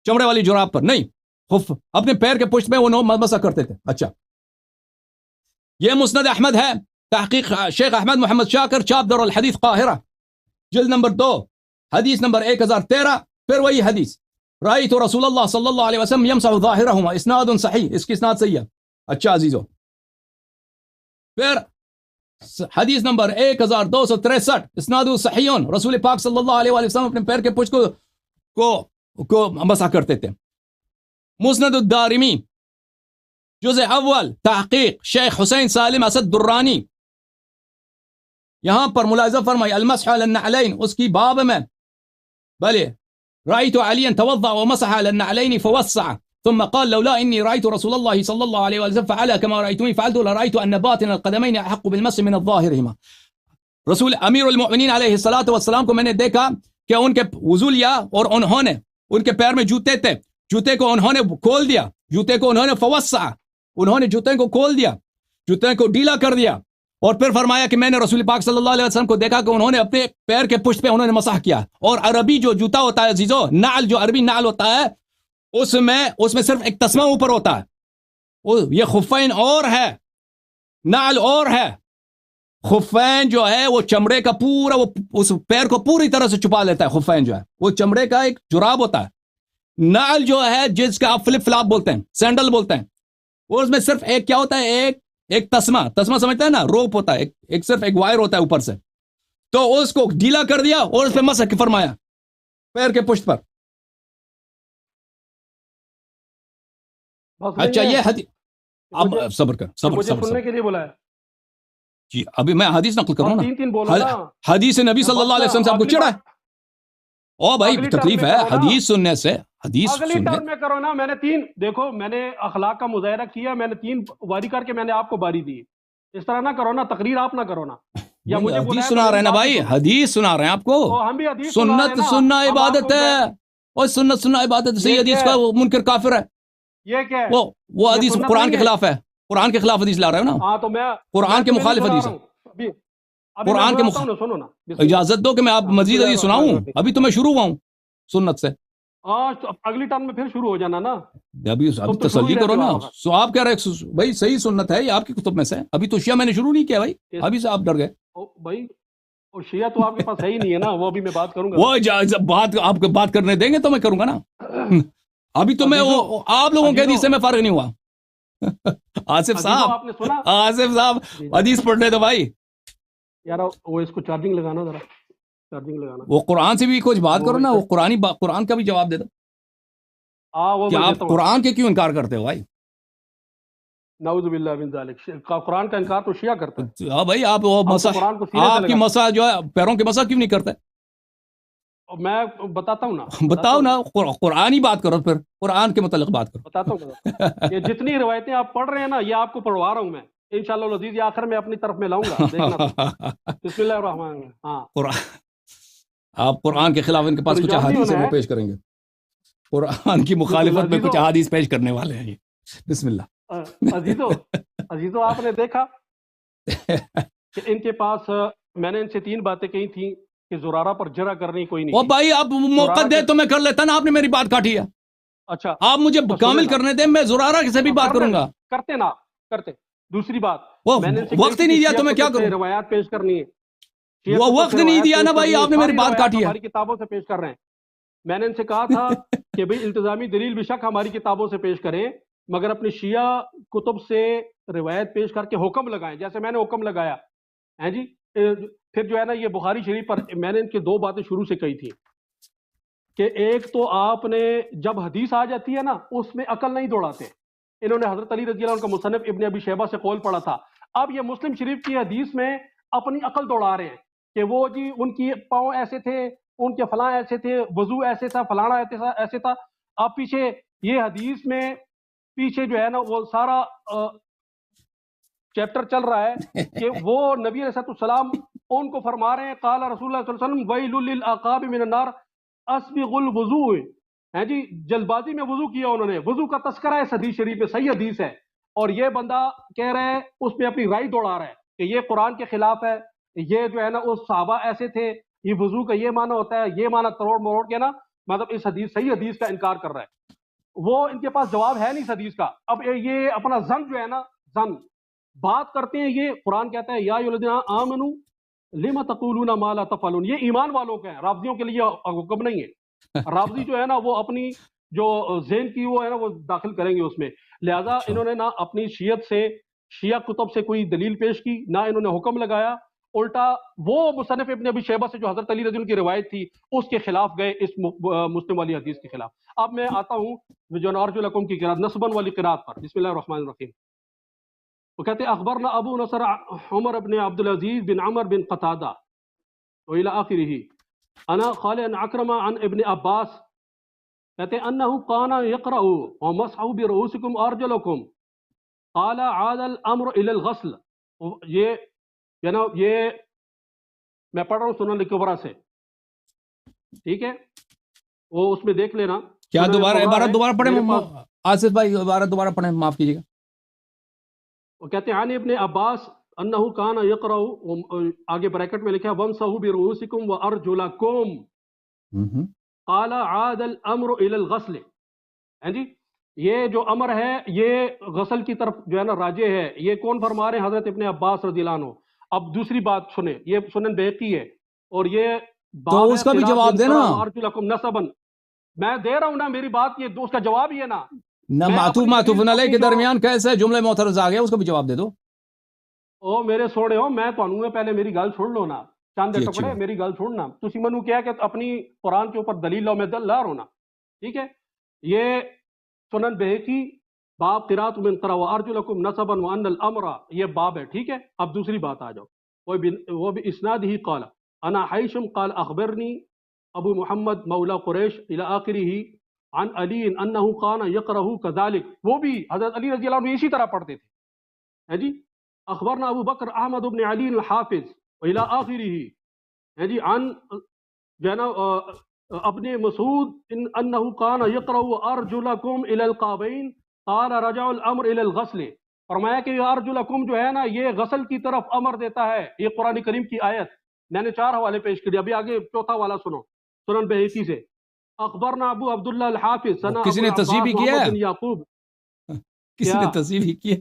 چمڑے والی جراب پر, نہیں خف, اپنے پیر کے پشت میں وہ مسح کرتے تھے. اچھا, یہ مسند احمد ہے, تحقیق شیخ احمد محمد شاکر, چاپ دار الحدیث قاہرہ, جلد نمبر 2, حدیث نمبر 1013. پھر وہی حدیث, رأیت رسول اللہ صلی اللہ علیہ وسلم یمسح ظاہرہما, اسناد صحیح, اس کی اسناد صحیح ہے. اچھا عزیزو, پھر حدیث نمبر 1263 اسناد صحیحون، رسول پاک صلی اللہ علیہ وسلم اپنے پیر کے پشت کو مسح کرتے تھے۔ مسند الدارمی جزء اول تحقیق شیخ حسین سالم اسد درانی، یہاں پر ملاحظہ فرمائی المسح علی النعلین، اس کی باب میں بلے رأيت عليا توضأ ومسح على النعلين فوسع ثم قال لولا إني رأيت رسول الله صلى الله عليه وسلم فعل كما رأيتني فعلت لرأيت أن باطن القدمين أحق بالمس من الظاهرهما۔ رسول امیر المؤمنین علیہ الصلوۃ والسلام کو میں نے دیکھا کہ ان کے وضو لیا اور انہوں نے ان کے پیر میں جوتے تھے، جوتے کو انہوں نے کھول دیا، جوتے کو انہوں نے فوسع، انہوں نے جوتے کو کھول دیا، جوتے کو ڈھیلا کر دیا، اور پھر فرمایا کہ میں نے رسول پاک صلی اللہ علیہ وسلم کو دیکھا کہ انہوں نے اپنے پیر کے پشت پہ انہوں نے مسح کیا۔ اور عربی جو جوتا ہوتا ہے عزیزو، نعل جو عربی نعل ہوتا ہے، اس میں صرف ایک تسمہ اوپر ہوتا ہے، یہ خفین اور ہے، نعل اور ہے۔ خفین جو ہے وہ چمڑے کا پورا وہ اس پیر کو پوری طرح سے چھپا لیتا ہے، خفین جو ہے وہ چمڑے کا ایک جراب ہوتا ہے۔ نعل جو ہے جس کا آپ فلپ فلاپ بولتے ہیں، سینڈل بولتے ہیں، اور اس میں صرف ایک کیا ہوتا ہے، ایک تسمہ سمجھتا ہے نا، روپ ہوتا ہے، ایک صرف ایک وائر ہوتا ہے اوپر سے، تو اس کو ڈھیلا کر دیا اور اس پہ مسح فرمایا پیر کے پشت پر۔ اچھا یہ حدیث، اب صبر کر، سننے کے لیے بولا ہے جی، ابھی میں حدیث نقل کروں نا، تین بولا نا، حدیث نبی صلی اللہ علیہ وسلم سے آپ کو چڑھا ہے؟ او بھائی تکلیف ہے حدیث سننے سے، حدیث اگلی سننے ٹرم میں کرو نا۔ میں نے دیکھو میں نے اخلاق کا مظاہرہ کیا، میں نے 3 واری کر کے میں نے آپ کو باری دی، اس طرح نہ کرو نا، تقریر آپ نہ کرو نا، یا مجھے حدیث سنا رہے ہیں نا بھائی، حدیث سنا رہے ہیں آپ کو، ہم بھی حدیث سنت سننا عبادت ہے، اور سنت سننا عبادت ہے، صحیح حدیث کا منکر کافر ہے، یہ کیا ہے؟ وہ حدیث قرآن کے خلاف ہے، قرآن کے خلاف حدیث لا رہے ہو نا، ہاں تو میں قرآن کے مخالف حدیث ہے، قرآن کے مخالف۔ سنو نا، اجازت دو کہ میں آپ مزید حدیث سناؤں، ابھی تو میں شروع ہوا ہوں سنت سے، اگلی ٹرم میں پھر شروع ہو جانا نا، ابھی تسلی کرو نا۔ سو آپ کہہ رہے بھائی صحیح سنت ہے یہ آپ کی کتب میں سے، ابھی تو شیعہ میں نے شروع نہیں کیا بھائی، ابھی سے آپ ڈر گئے بھائی، اور شیعہ تو آپ کے پاس ہے ہی نہیں ہے نا، وہ بھی میں بات کروں گا، وہ بات آپ کو بات کرنے دیں گے تو میں کروں گا نا، ابھی تو میں آپ لوگوں کے حدیث سے میں فارغ نہیں ہوا۔ آصف صاحب حدیث پڑھنے دو بھائی یار، وہ اس کو چارجنگ لگانا، ذرا چارجنگ لگانا، وہ قرآن سے بھی کچھ بات کرو نا، وہ قرآن کا بھی جواب دے دو کہ آپ قرآن کے کیوں انکار کرتے ہو بھائی؟ نعوذ باللہ من ذالک، قرآن کا انکار تو شیعہ کرتا ہے۔ ہاں بھائی، آپ آپ کی مسح جو ہے پیروں کے مسح کیوں نہیں کرتے؟ میں بتاتا ہوں نا، بتاؤ نا، قرآن ہی بات کرو، پھر قرآن کے متعلق بات کرو۔ بتاتا ہوں، یہ جتنی روایتیں آپ پڑھ رہے ہیں نا، یہ آپ کو پڑھوا رہا ہوں میں انشاءاللہ العزیز، یہ آخر میں اپنی طرف میں لاؤں گا، دیکھنا۔ بسم اللہ الرحمن الرحیم۔ ہاں، آپ قرآن کے خلاف ان کے پاس کچھ احادیث وہ پیش کریں گے، قرآن کی مخالفت میں کچھ احادیث پیش کرنے والے ہیں یہ۔ بسم اللہ۔ عزیزو آپ نے دیکھا کہ ان کے پاس، میں نے ان سے 3 باتیں کہی تھیں کہ زرارہ پر جرح کرنی کوئی نہیں۔ او بھائی آپ موقع دے تو میں کر لیتا نا، آپ نے میری بات کاٹی ہے۔ اچھا آپ مجھے کامل کرنے دیں، میں زرارہ سے بھی بات کروں گا۔ کرتے۔ دوسری بات، وقت ہی نہیں دیا تو میں کیا کروں؟ روایات پیش کرنی ہے، وہ وقت نہیں دیا نا بھائی، آپ نے میری بات کاٹی ہے۔ ہماری کتابوں سے پیش کر رہے ہیں، میں نے ان سے کہا تھا کہ بھئی التزامی دلیل بے شک ہماری کتابوں سے پیش کریں، مگر اپنی شیعہ کتب سے روایت پیش کر کے حکم لگائیں، جیسے میں نے حکم لگایا ہے جی۔ پھر جو ہے نا یہ بخاری شریف پر میں نے ان کی 2 باتیں شروع سے کہی تھی کہ ایک تو آپ نے جب حدیث آ جاتی ہے نا، اس میں عقل نہیں دوڑاتے۔ انہوں نے حضرت علی رضی اللہ عنہ کا مصنف ابن ابی شیبہ سے قول پڑھا تھا، اب یہ مسلم شریف کی حدیث میں اپنی عقل دوڑا رہے ہیں کہ وہ جی ان کی پاؤں ایسے تھے، ان کے فلاں ایسے تھے، وضو ایسے تھا، فلانا ایسے تھا۔ اب پیچھے یہ حدیث میں پیچھے جو ہے نا وہ سارا چیپٹر چل رہا ہے کہ وہ نبی علیہ السلام ان کو فرما رہے ہیں، قال رسول اللہ صلی اللہ علیہ وسلم ویل للعقاب من النار اسبغ الوضوء، ہیں جی جلد بازی میں وضو کیا انہوں نے، وضو کا تذکرہ ہے اس حدیث شریف میں، صحیح حدیث ہے، اور یہ بندہ کہہ رہا ہے اس میں اپنی رائے دوڑا رہا ہے کہ یہ قرآن کے خلاف ہے، یہ جو ہے نا اس صحابہ ایسے تھے، یہ وضو کا یہ معنی ہوتا ہے، یہ معنی تروڑ مروڑ کے نا مطلب اس حدیث صحیح حدیث کا انکار کر رہا ہے۔ وہ ان کے پاس جواب ہے نہیں اس حدیث کا۔ اب یہ اپنا زن جو ہے نا، زن بات کرتے ہیں، یہ قرآن کہتا ہے یا ایھا الذین آمنوا لم تقولون ما لا تفعلون، یہ ایمان والوں کا ہے، رافضیوں کے لیے حکم نہیں ہے۔ رافضی جو ہے نا وہ اپنی جو ذہن کی وہ ہے نا وہ داخل کریں گے اس میں، لہٰذا انہوں نے نا اپنی شیعت سے شیعہ کتب سے کوئی دلیل پیش کی، نہ انہوں نے حکم لگایا، الٹا وہ مصنف ابن ابی شیبہ سے جو حضرت علی رضی اللہ عنہ کی روایت تھی اس کے خلاف گئے، اس مسلم والی حدیث کے خلاف۔ اب میں آتا ہوں جو ارجو لکم کی قرات نصباً والی قرات پر۔ بسم اللہ الرحمن الرحیم۔ وہ کہتے ہیں اخبرنا ابو نصر عمر بن عبد العزیز بن عمر بن قتادہ وإلى آخرہ انا خالد عن عکرمہ عن ابن عباس، کہتے ہیں انه كان يقرأ ومسحوا برؤوسكم ارجلكم قال عاد الامر الى الغسل۔ یہ میں پڑھ رہا ہوں سنن کبریٰ سے، ٹھیک ہے، وہ اس میں دیکھ لینا۔ کیا دوبارہ عبارت دوبارہ پڑھیں آصف بھائی، عبارت دوبارہ پڑھیں، معاف کیجیے گا۔ وہ کہتے ہیں عن ابن عباس انه كان يقرأ، آگے بریکٹ میں لکھا وامسحوا برؤوسكم وارجلكم قال عاد الامر الى الغسل۔ ہیں جی، یہ جو امر ہے یہ غسل کی طرف جو ہے نا راجع ہے۔ یہ کون فرما رہے ہیں؟ حضرت ابن عباس رضی اللہ عنہ۔ اب دوسری بات سنیں، یہ سنن بیہقی ہے اور یہ تو اس کا بھی جواب دینا۔ ارجلکم نصبا، میں دے رہا ہوں نا، میری بات یہ اس کا جواب ہی ہے نا۔ نہ معطوف علیہ کے درمیان کیسے جملے معترض آ گیا، اس کا بھی جواب دے دو۔ او میرے سوڑے ہو، میں تو پہلے میری گل چھوڑ لو نا، چاند ٹکڑے میری گل چھوڑنا۔ تسی منو کیا کہ اپنی قرآن کے اوپر دلیل لاؤ، میں دل لا رہا ہوں نا، ٹھیک ہے۔ یہ سنن بیہقی باب قرات من قرأ وارجلکم نصبا وان الامر، یہ باب ہے، ٹھیک ہے۔ اب دوسری بات آ جاؤ، وہ بھی اسناد ہی قال انا حیشم قال اخبرنی ابو محمد مولا قریش الى آخرہ عن علی انہ کان یقرأ کذالک، وہ بھی حضرت علی رضی اللہ عنہ اسی طرح پڑھتے تھے، ہے جی۔ اخبرنا ابو بکر احمد بن علی الحافظ الى آخرہ، ہے جی، عن جو ہے نا ابن مسعود انہ کان یقرأ ارجلکم الى القعبین قال رجع الامر الى الغسل، فرمایا کہ یہ ارجلکم جو ہے نا یہ غسل کی طرف امر دیتا ہے۔ یہ قرآن کریم کی آیت، میں نے 4 حوالے پیش کر دیا، ابھی آگے چوتھا والا سنو سنن بیہقی سے۔ اخبرنا ابو عبداللہ الحافظ ثنا کسی نے تصحیح بھی کیا ہے، یعقوب، کسی نے تصحیح بھی کی ہے؟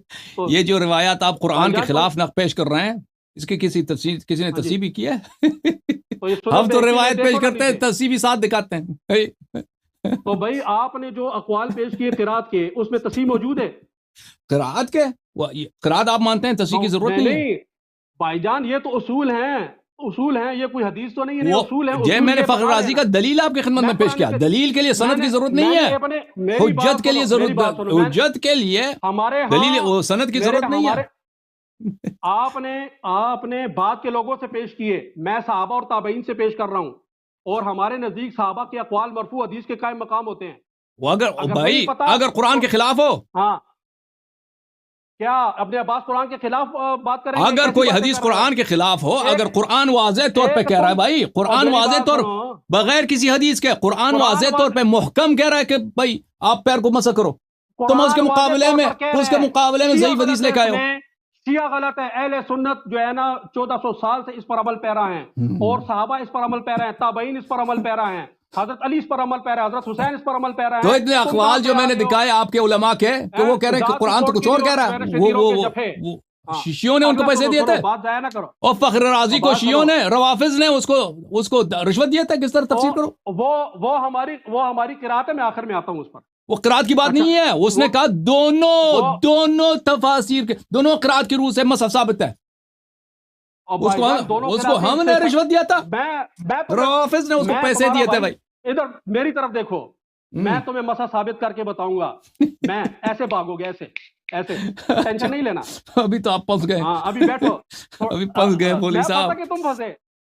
یہ جو روایات آپ قرآن کے خلاف نقد پیش کر رہے ہیں، اس کی کسی نے تصحیح بھی کیا ہے؟ ہم تو روایت پیش کرتے ہیں، تصحیح بھی ساتھ دکھاتے ہیں۔ تو بھائی آپ نے جو اقوال پیش کیے قرات کے، اس میں تصحیح موجود ہے؟ قرات کے قرات آپ مانتے ہیں تصحیح کی ضرورت نہیں ہے؟ بھائی جان یہ تو اصول ہیں، اصول ہیں، یہ کوئی حدیث تو نہیں ہے، اصول ہیں۔ جی میں نے فخر رازی کا دلیل آپ کی خدمت میں پیش کیا، دلیل کے لیے سند کی ضرورت نہیں ہے، حجت کے لیے ضرورت، حجت کے لیے دلیل سند کی ضرورت نہیں ہے۔ آپ نے بعد کے لوگوں سے پیش کیے، میں صحابہ اور تابعین سے پیش کر رہا ہوں، اور ہمارے نزدیک صحابہ کے اقوال مرفوع حدیث کے قائم مقام ہوتے ہیں۔ وہ اگر قرآن کے خلاف ہو، ہاں کیا ابن عباس قرآن کے خلاف بات کریں گے؟ اگر کوئی حدیث قرآن کے خلاف ہو، اگر قرآن واضح طور پہ کہہ رہا ہے، بھائی قرآن واضح طور بغیر کسی حدیث کے قرآن واضح طور پہ محکم کہہ رہا ہے کہ بھائی آپ پیر کو مسح کرو، تم اس کے مقابلے میں ضعیف حدیث لے کے آئے ہو۔ شیعہ غلط ہے، اہل سنت جو ہے نا 1400 سال سے اس پر عمل پیرا ہیں، اور صحابہ اس پر عمل پیرا ہیں، تابعین اس پر عمل پیرا ہیں، حضرت علی اس پر عمل پیرا ہے، حضرت حسین اس پر عمل پیرا ہے۔ تو اتنے اقوال جو میں نے دکھائے آپ کے علماء کے کہ وہ کہہ رہے ہیں کہ قرآن تو کچھ اور کہہ رہا ہے، وہ شیعوں نے ان کو پیسے دیے تھے، بات ضائع نہ کرو۔ اور فخر رازی کو شیعوں نے، روافظ نے اس کو رشوت دیا تھا، کس طرح تفسیر کرو؟ وہ ہماری قرات ہے، میں آخر میں آتا ہوں اس پر۔ وہ قرات کی بات نہیں ہے، اس نے کہا دونوں تفاسیر کے دونوں قرات کی روح سے مصحف ثابت ہے، اس کو ہم نے رشوت دیا تھا، روافظ نے اس کو پیسے دیے تھے۔ بھائی ادھر میری طرف دیکھو، میں تمہیں مسا ثابت کر کے بتاؤں گا، میں ایسے بھاگو گے، ایسے ٹینشن نہیں لینا۔ ابھی تو آپ پھنس گئے، ہاں ابھی بیٹھو، ابھی پھنس گئے مولوی صاحب۔ کہ تم پھنسے،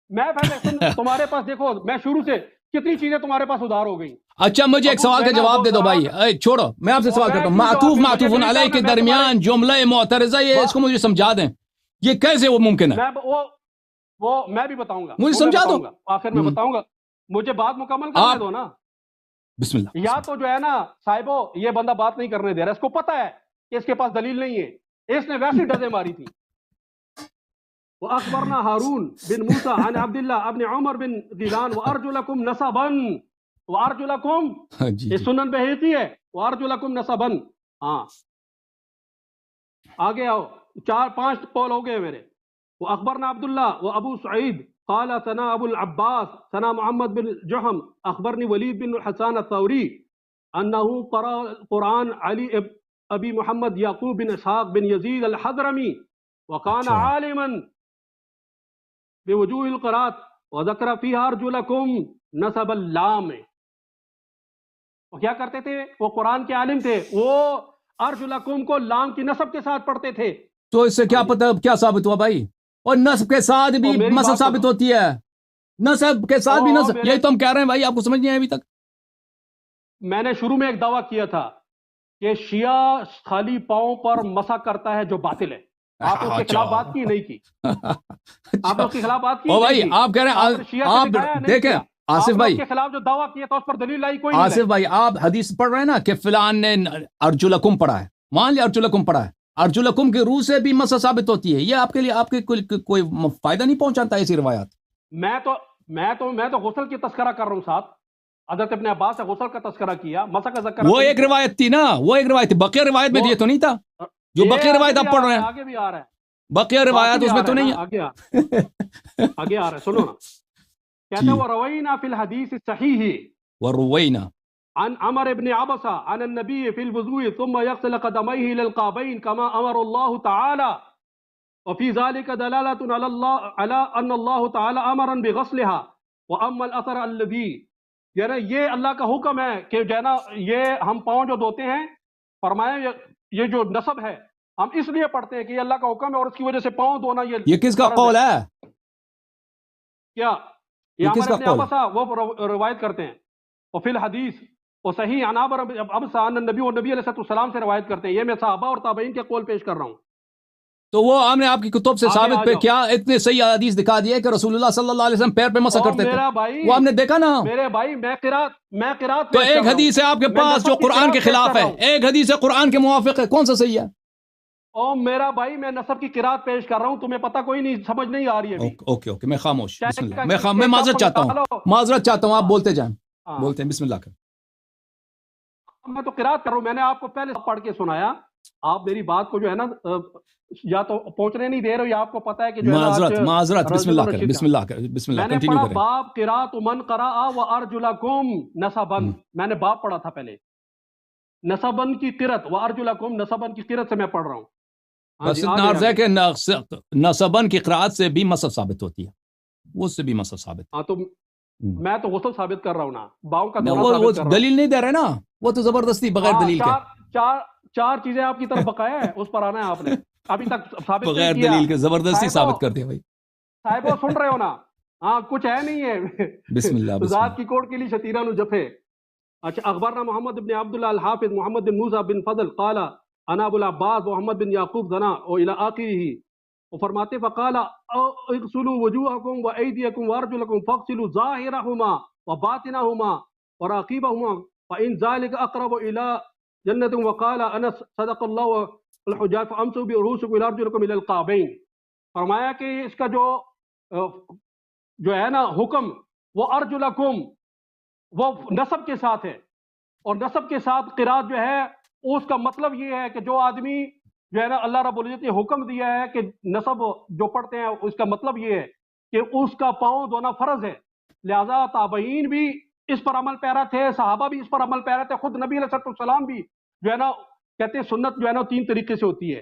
میں پہلے تمہارے پاس دیکھو، میں شروع سے کتنی چیزیں تمہارے پاس ادھار ہو گئی۔ اچھا مجھے ایک سوال کا جواب دے دو بھائی، چھوڑو میں آپ سے سوال کرتا ہوں، معطوف علیہ کے درمیان جملہ معترضہ، یہ اس کو مجھے سمجھا دیں، یہ کیسے وہ ممکن ہے؟ وہ میں بھی بتاؤں گا، مجھے سمجھا دو، آخر میں بتاؤں گا، مجھے بات مکمل کرنے دو نا۔ بسم اللہ۔ یا تو جو ہے نا صاحبو یہ بندہ بات نہیں کرنے دے رہا، اس کو پتا ہے کہ اس کے پاس دلیل نہیں ہے، اس نے ویسی ڈزیں ماری تھی۔ وَأَخْبَرْنَا هَارُونَ بن موسیٰ عن عبداللہ ابن عمر بن غیلان وَأَرْجُلَكُمْ نَصَبًا، وَأَرْجُلَكُمْ یہ سنن بیہقی ہے، وَأَرْجُلَكُمْ نَصَبًا۔ ہاں آگے آؤ، 4-5 قول ہو گئے میرے۔ وَأَخْبَرْنَا عبداللہ وَأَبُو سعید قال ثنا ابو العباس ثنا محمد بن جحم اخبرني ولید بن حسان الثوری انه قرأ قرآن علی ابی محمد یعقوب بن اسحاق بن یزید الحضرمی وکان عالما بوجوہ القرات وذکر فیہا ارجلکم نصب اللام. وہ کیا کرتے تھے؟ وہ قرآن کے عالم تھے، وہ ارجلکم کو لام کی نصب کے ساتھ پڑھتے تھے. تو اس سے کیا پتہ کیا ثابت ہوا بھائی؟ اور نصب کے ساتھ بھی مسح ثابت ہوتی ہے، نصب کے ساتھ بھی نصب. یہی تو ہم کہہ رہے ہیں بھائی، آپ کو سمجھ نہیں آیا ابھی تک. میں نے شروع میں ایک دعویٰ کیا تھا کہ شیعہ خالی پاؤں پر مسح کرتا ہے جو باطل ہے. آپ اس کے خلاف بات کی نہیں کی؟ آپ اس کے خلاف بات کی؟ بھائی آپ کہہ رہے ہیں، آپ دیکھیں آصف بھائی کے خلاف جو دعویٰ کیا تھا اس پر دلیل لائی کوئی نہیں. آصف بھائی آپ حدیث پڑھ رہے ہیں نا کہ فلان نے ارجلکم پڑھا ہے، مان لیا ارجلکم پڑھا ہے، ارجلکم کی روح سے بھی مسح ثابت ہوتی ہے. یہ آپ کے لیے آپ کے کوئی فائدہ نہیں پہنچاتا ایسی روایات. میں تو غسل کی تذکرہ کر رہا ہوں صاحب. حضرت ابن عباس نے غسل کا تذکرہ کیا، مسح کا ذکر. وہ ایک روایت تھی نا، وہ ایک روایت تھی. بقیہ روایت میں یہ تو نہیں تھا جو بقیہ روایت آپ پڑھ رہے ہیں. آگے بھی آ رہا ہے بقیہ روایات اس میں تو نہیں ہے. آگے آ رہا ہے، سنو نا. کہتے ہیں وروینا فی الحدیث الصحیح وروینا عن عمر بن عبسہ عن النبی فی الوضوء ثم یغسل قدمیہ الی القعبین کما امر اللہ تعالی وفی ذلک دلالۃ علی ان اللہ تعالی امرا بغسلها واما الاثر الذی، یعنی یہ اللہ کا حکم ہے کہ جو ہے نا یہ ہم پاؤں جو دھوتے ہیں، فرمایا یہ جو نصب ہے ہم اس لیے پڑھتے ہیں کہ یہ اللہ کا حکم ہے اور اس کی وجہ سے پاؤں دھونا یہ کس کا قول ہے؟ کیا یہ عمر ابن عبسہ وہ روایت کرتے ہیں. اور فی الحدیث وہ صحیح عن عمر ابن عبسہ عن النبی، اور نبی علیہ السلام سے روایت کرتے ہیں. یہ میں صحابہ اور تابعین کے قول پیش کر رہا ہوں. تو وہ ہم نے آپ کی کتب سے ثابت پہ کیا اتنے صحیح حدیث دکھا دیے کہ رسول اللہ صلی اللہ علیہ وسلم پیر پہ مسح کرتے تھے. وہ ہم نے دیکھا نا میرے بھائی. میں قرات تو ایک حدیث ہے آپ کے پاس جو قرآن کے خلاف ہے، ایک حدیث ہے قرآن کے موافق ہے، کون سا صحیح ہے؟ او میرا بھائی میں نصب کی قرات پیش کر رہا ہوں، تمہیں پتہ کوئی نہیں، سمجھ نہیں آ رہی ہے. اوکے میں خاموش. بسم اللہ. میں معذرت چاہتا ہوں، آپ بولتے جائیں. بولتے ہیں بسم اللہ کر. میں تو قرات کر رہا ہوں، میں نے آپ کو پہلے پڑھ کے سنایا. آپ میری بات کو جو ہے نا یا تو پہنچنے نہیں دے رہے ہو یا آپ کو پتا ہے کہ جو معذرت. بسم اللہ کر. میں نے پڑھا باب قرات من قرأ وارجلکم نصبا. میں نے باب پڑھا تھا پہلے، نصبن کی قرت وارجلکم نصبن کی قرت سے میں پڑھ رہا ہوں. بس اتنا عرض ہے کہ نصبن کی قرات سے بھی مسح ثابت ہوتی ہے، اس سے بھی مسح ثابت. ہاں تو میں تو غسل ثابت کر رہا ہوں نا، باؤں کا وہ دلیل نہیں دے رہے نا، وہ تو زبردستی بغیر دلیل کے. چار چیزیں آپ کی طرف بقایا ہے، اس پر آنا ہے آپ نے. ابھی تک ثابت بغیر دلیل کے زبردستی ثابت کر دیا بھائی. صاحب وہ سن رہے ہو نا؟ ہاں کچھ ہے نہیں ہے. بسم اللہ. ذات کی کوڑ کے لیے شتیرہ نو جفے. اچھا اخبرنا محمد بن عبداللہ الحافظ محمد بن موسیٰ بن فضل قال انا ابو العباس محمد بن یعقوب ذنا الى آخرہ. وہ فرماتے فقال اغسلوا وجوہکم وایدیکم وارجلکم فاغسلوا ظاہرہما وباطنہما وراقبہما فان ذلک اقرب الى جنت. وقال انس صدق اللہ الحجاج فامسوا برؤوسکم الى ارجلکم الى القعبین. فرمایا کہ اس کا جو ہے نا حکم وہ ارجلکم وہ نصب کے ساتھ ہے، اور نصب کے ساتھ قرات جو ہے اس کا مطلب یہ ہے کہ جو آدمی جو ہے نا اللہ رب العزت نے حکم دیا ہے کہ نصب جو پڑھتے ہیں اس کا مطلب یہ ہے کہ اس کا پاؤں دھونا فرض ہے. لہذا تابعین بھی اس پر عمل پیرا تھے، صحابہ بھی اس پر عمل پیرا تھے، خود نبی علیہ السلام بھی جو ہے نا کہتے ہیں سنت جو ہے نا 3 طریقے سے ہوتی ہے.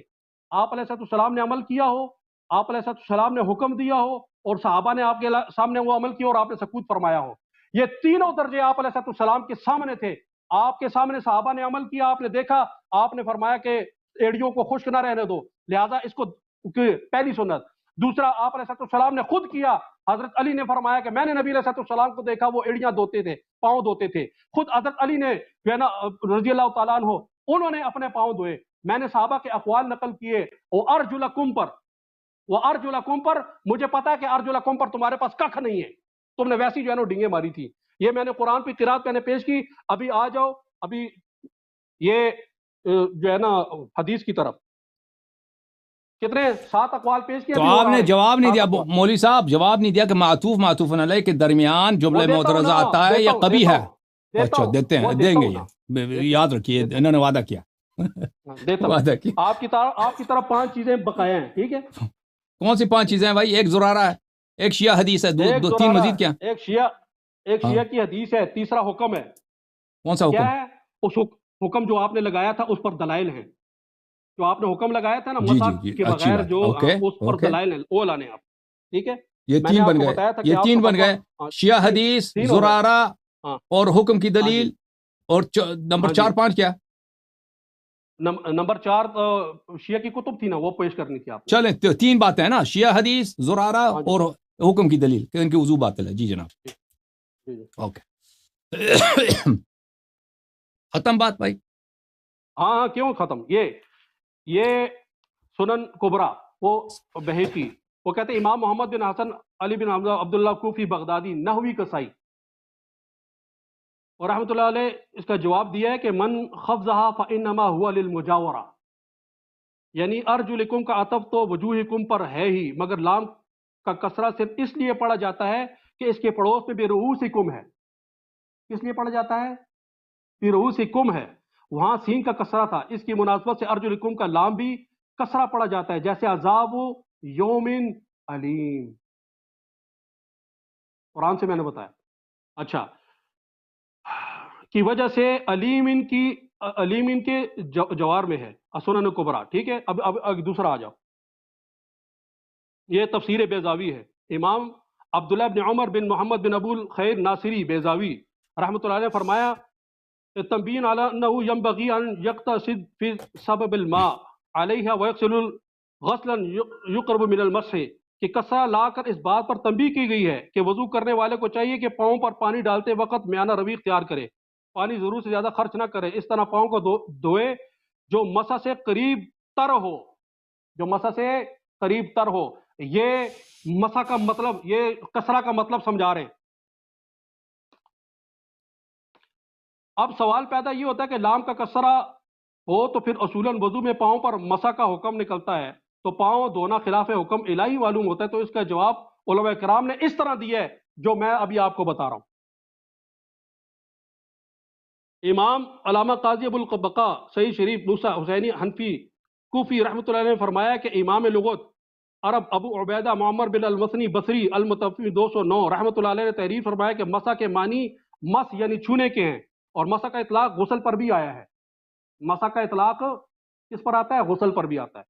آپ علیہ السلام نے عمل کیا ہو، آپ علیہ السلام نے حکم دیا ہو، اور صحابہ نے آپ کے سامنے وہ عمل کیا اور آپ نے سکوت فرمایا ہو. یہ تینوں درجے آپ علیہ السلام کے سامنے تھے. آپ کے سامنے صحابہ نے عمل کیا، آپ نے دیکھا، آپ نے فرمایا کہ ایڑیوں کو خشک نہ رہنے دو، لہذا اس کو پہلی سنت. دوسرا آپ علیہ السلام نے خود کیا. حضرت علی نے فرمایا کہ میں نے نبی علیہ السلام کو دیکھا وہ ایڑیاں دھوتے تھے، پاؤں دھوتے تھے. خود حضرت علی نے جو ہے نا رضی اللہ تعالیٰ عنہ انہوں نے اپنے پاؤں دھوئے. میں نے صحابہ کے اقوال نقل کیے. اور ارجلکم پر مجھے پتا ہے کہ ارجلکم پر تمہارے پاس ککھ نہیں ہے، تم نے ویسی جو ہے نا ڈنگیں ماری تھی. یہ میں نے قرآن پہ قرات میں نے پیش کی. ابھی آ جاؤ ابھی یہ جو ہے نا حدیث کی طرف. کتنے 7 اقوال پیش کیا. تو آپ نے جواب نہیں دیا مولوی صاحب، جواب نہیں دیا کہ معطوف علیہ کے درمیان جملہ معترضہ آتا ہے یا کبھی ہے. اچھا دیتے ہیں، دیں گے. یہ یاد رکھیے انہوں نے وعدہ کیا. وعدہ کیا. آپ کی طرف 5 چیزیں بقایا ہیں، ٹھیک ہے. کون سی 5 چیزیں ہیں بھائی؟ ایک زرارہ ہے، ایک شیعہ حدیث ہے، 3 مزید کیا؟ ایک شیعہ کی حدیث ہے، تیسرا حکم ہے. کون سا حکم ہے؟ اس حکم جو آپ نے لگایا تھا اس پر دلائل ہیں. جو آپ نے حکم لگایا تھا نا جی مسا جی کے اچھی بغیر بات، جو اوکے اس پر اوکے، دلائل ہیں وہ لانے آپ، ٹھیک ہے. یہ میں نے تین آپ بن کو گئے، بتایا تھا کہ یہ آپ تین کا بن گئے، فتویٰ شیعہ حدیث، تین ہو گئے. زرارہ ہاں اور حکم کی ہاں جی دلیل، اور نمبر ہاں جی. 4 5 کیا؟ نمبر 4 شیعہ کی کتب تھی نا وہ پیش کرنی تھی آپ نے. چلیں تو تین باتیں ہیں نا، شیعہ حدیث، زرارہ ہاں جی اور حکم کی دلیل کہ ان کی وضو باطل ہے. جی جناب، جی جی. اوکے. ختم بات بھائی. ہاں ہاں کیوں ختم. یہ سنن کبرا وہ بہیقی وہ کہتے ہیں امام محمد بن حسن علی بن حمزہ عبداللہ کوفی بغدادی نحوی کسائی اور رحمۃ اللہ علیہ اس کا جواب دیا ہے کہ من خفضہا فانما ہوا للمجاورہ، یعنی ارجلکم کا عطف تو وجوہکم پر ہے ہی، مگر لام کا کسرہ صرف اس لیے پڑھا جاتا ہے کہ اس کے پڑوس میں بے رؤوسکم ہے. کس لیے پڑھا جاتا ہے؟ بے رؤوسکم ہے، وہاں سین کا کسرہ تھا، اس کی مناسبت سے ارجلکم کا لام بھی کسرہ پڑھا جاتا ہے، جیسے عذاب یومن علیم. قرآن سے میں نے بتایا. اچھا، کی وجہ سے علیم ان کے جوار میں ہے سنن کبرا. ٹھیک ہے. اب دوسرا آ جاؤ. یہ تفسیر بیضاوی ہے. امام عبداللہ بن عمر بن محمد بن ابو الخیر ناصری بیضاوی رحمۃ اللہ علیہ نے فرمایا تنبیہ علی انہ ینبغی ان یقتصد فی سبب الماء علیہ ویغسل غسلا یقرب من المسح، کہ کسرہ لا کر اس بات پر تنبیہ کی گئی ہے کہ وضو کرنے والے کو چاہیے کہ پاؤں پر پانی ڈالتے وقت میانہ روی اختیار کرے، پانی ضرور سے زیادہ خرچ نہ کرے، اس طرح پاؤں کو دھوئے جو مسح سے قریب تر ہو، جو مسح سے قریب تر ہو. یہ مسح کا مطلب، یہ کسرہ کا مطلب سمجھا رہے ہیں. اب سوال پیدا یہ ہوتا ہے کہ لام کا کسرہ ہو تو پھر اصولاً وضو میں پاؤں پر مسح کا حکم نکلتا ہے، تو پاؤں دھونا خلاف حکم الہی معلوم ہوتا ہے. تو اس کا جواب علماء کرام نے اس طرح دیا ہے جو میں ابھی آپ کو بتا رہا ہوں. امام علامہ قاضی ابو البقاء سعید شریف موسیٰ حسینی حنفی کوفی رحمۃ اللہ علیہ نے فرمایا کہ امام لغت عرب ابو عبیدہ معمر بن المثنی بصری المتوفی 209 رحمۃ اللہ علیہ نے تحریر فرمایا کہ مسح کے معنی مس یعنی چھونے کے ہیں، اور مسح کا اطلاق غسل پر بھی آیا ہے. مسح کا اطلاق کس پر آتا ہے؟ غسل پر بھی آتا ہے.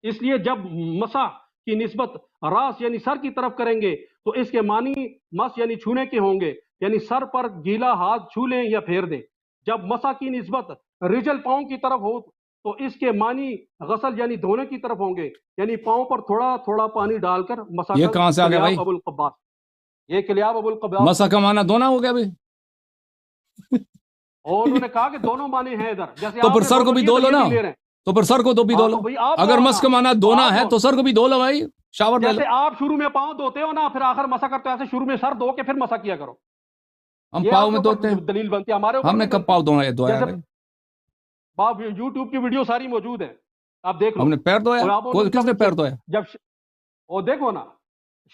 اس لیے جب مسح کی نسبت راس یعنی سر کی طرف کریں گے تو اس کے معنی مس یعنی چھونے کے ہوں گے، یعنی سر پر گیلا ہاتھ چھو لیں یا پھیر دیں. جب مسح کی نسبت رجل پاؤں کی طرف ہو تو اس کے معنی غسل یعنی دھونے کی طرف ہوں گے، یعنی پاؤں پر تھوڑا تھوڑا پانی ڈال کر مسح یہ کر. کہاں سے آ گیا بھائی؟ ابو القباس، یہ کلیاب ابو القباس. مسح کا معنی دھونا ہو گیا بھائی؟ اور انہوں نے کہا کہ دونوں معنی ہیں ادھر، جیسے تو آپ پھر نے سر کو بھی دھو لو نا، لے رہے ہیں. تو پھر سر کو تو بھی دھو ہاں لو. تو بھائی آپ اگر دھو مس نا، کا معنی تو دھونا آپ ہے دھو. تو سر کو بھی دھو لو بھائی، شاور لے لو. جیسے آپ شروع میں پاؤں دھوتے ہو نا پھر آخر مسح کرتے ہو، ایسے شروع میں سر دھو کے پھر مسح کیا کرو. ہم یہ پاؤں آپ کے میں دھوتے اوپر ہیں، دلیل بنتی ہے، ہمارے اوپر ہم نے نہیں کب بنتی. پاؤں دھویا جیسے بھائی؟ باپ یوٹیوب کی ویڈیو ساری موجود ہیں، آپ دیکھ لو. ہم نے پیر دھویا؟ اور آپ کس نے پیر دھویا؟ جب وہ دیکھو نا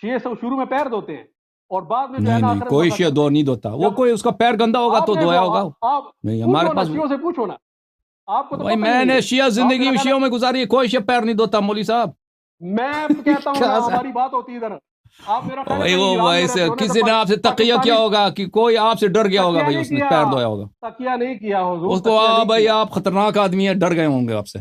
شیعہ سب شروع میں پیر دھوتے ہیں اور بعد میں جو ہے نہیں نا نہیں، آخر میں کوئی مسح شیعہ کرتے دو ہیں. نہیں دھوتا. وہ جب کوئی اس کا پیر گندا ہوگا آپ تو دیکھو دھویا ہوگا. آپ نہیں ہمارے پوچھو نا، پاس شیعوں سے پوچھو نا، آپ کو تو بھائی پتہ ہی میں نہیں نے ہے. شیعہ آپ نے زندگی لگانا، شیعوں میں گزاری ہے، کوئی شیعہ پیر نہیں دھوتا مولوی صاحب. میں کہتا ہوں نا کیا ہماری بات ہوتی ہے ادھر. آپ میرا خیال ہے بھائی کہیں وہ ایران میں ویسے رہتے ہو نا کسی نے آپ سے تقیہ کیا ہوگا کہ کوئی آپ سے ڈر گیا ہوگا تکیہ بھائی، نہیں اس نے کیا، پیر دھویا ہوگا تکیہ نہیں کیا حضور، اس کو. تکیہ ہاں نہیں بھائی کیا. آپ خطرناک آدمی ہیں، ڈر گئے ہوں گے آپ سے.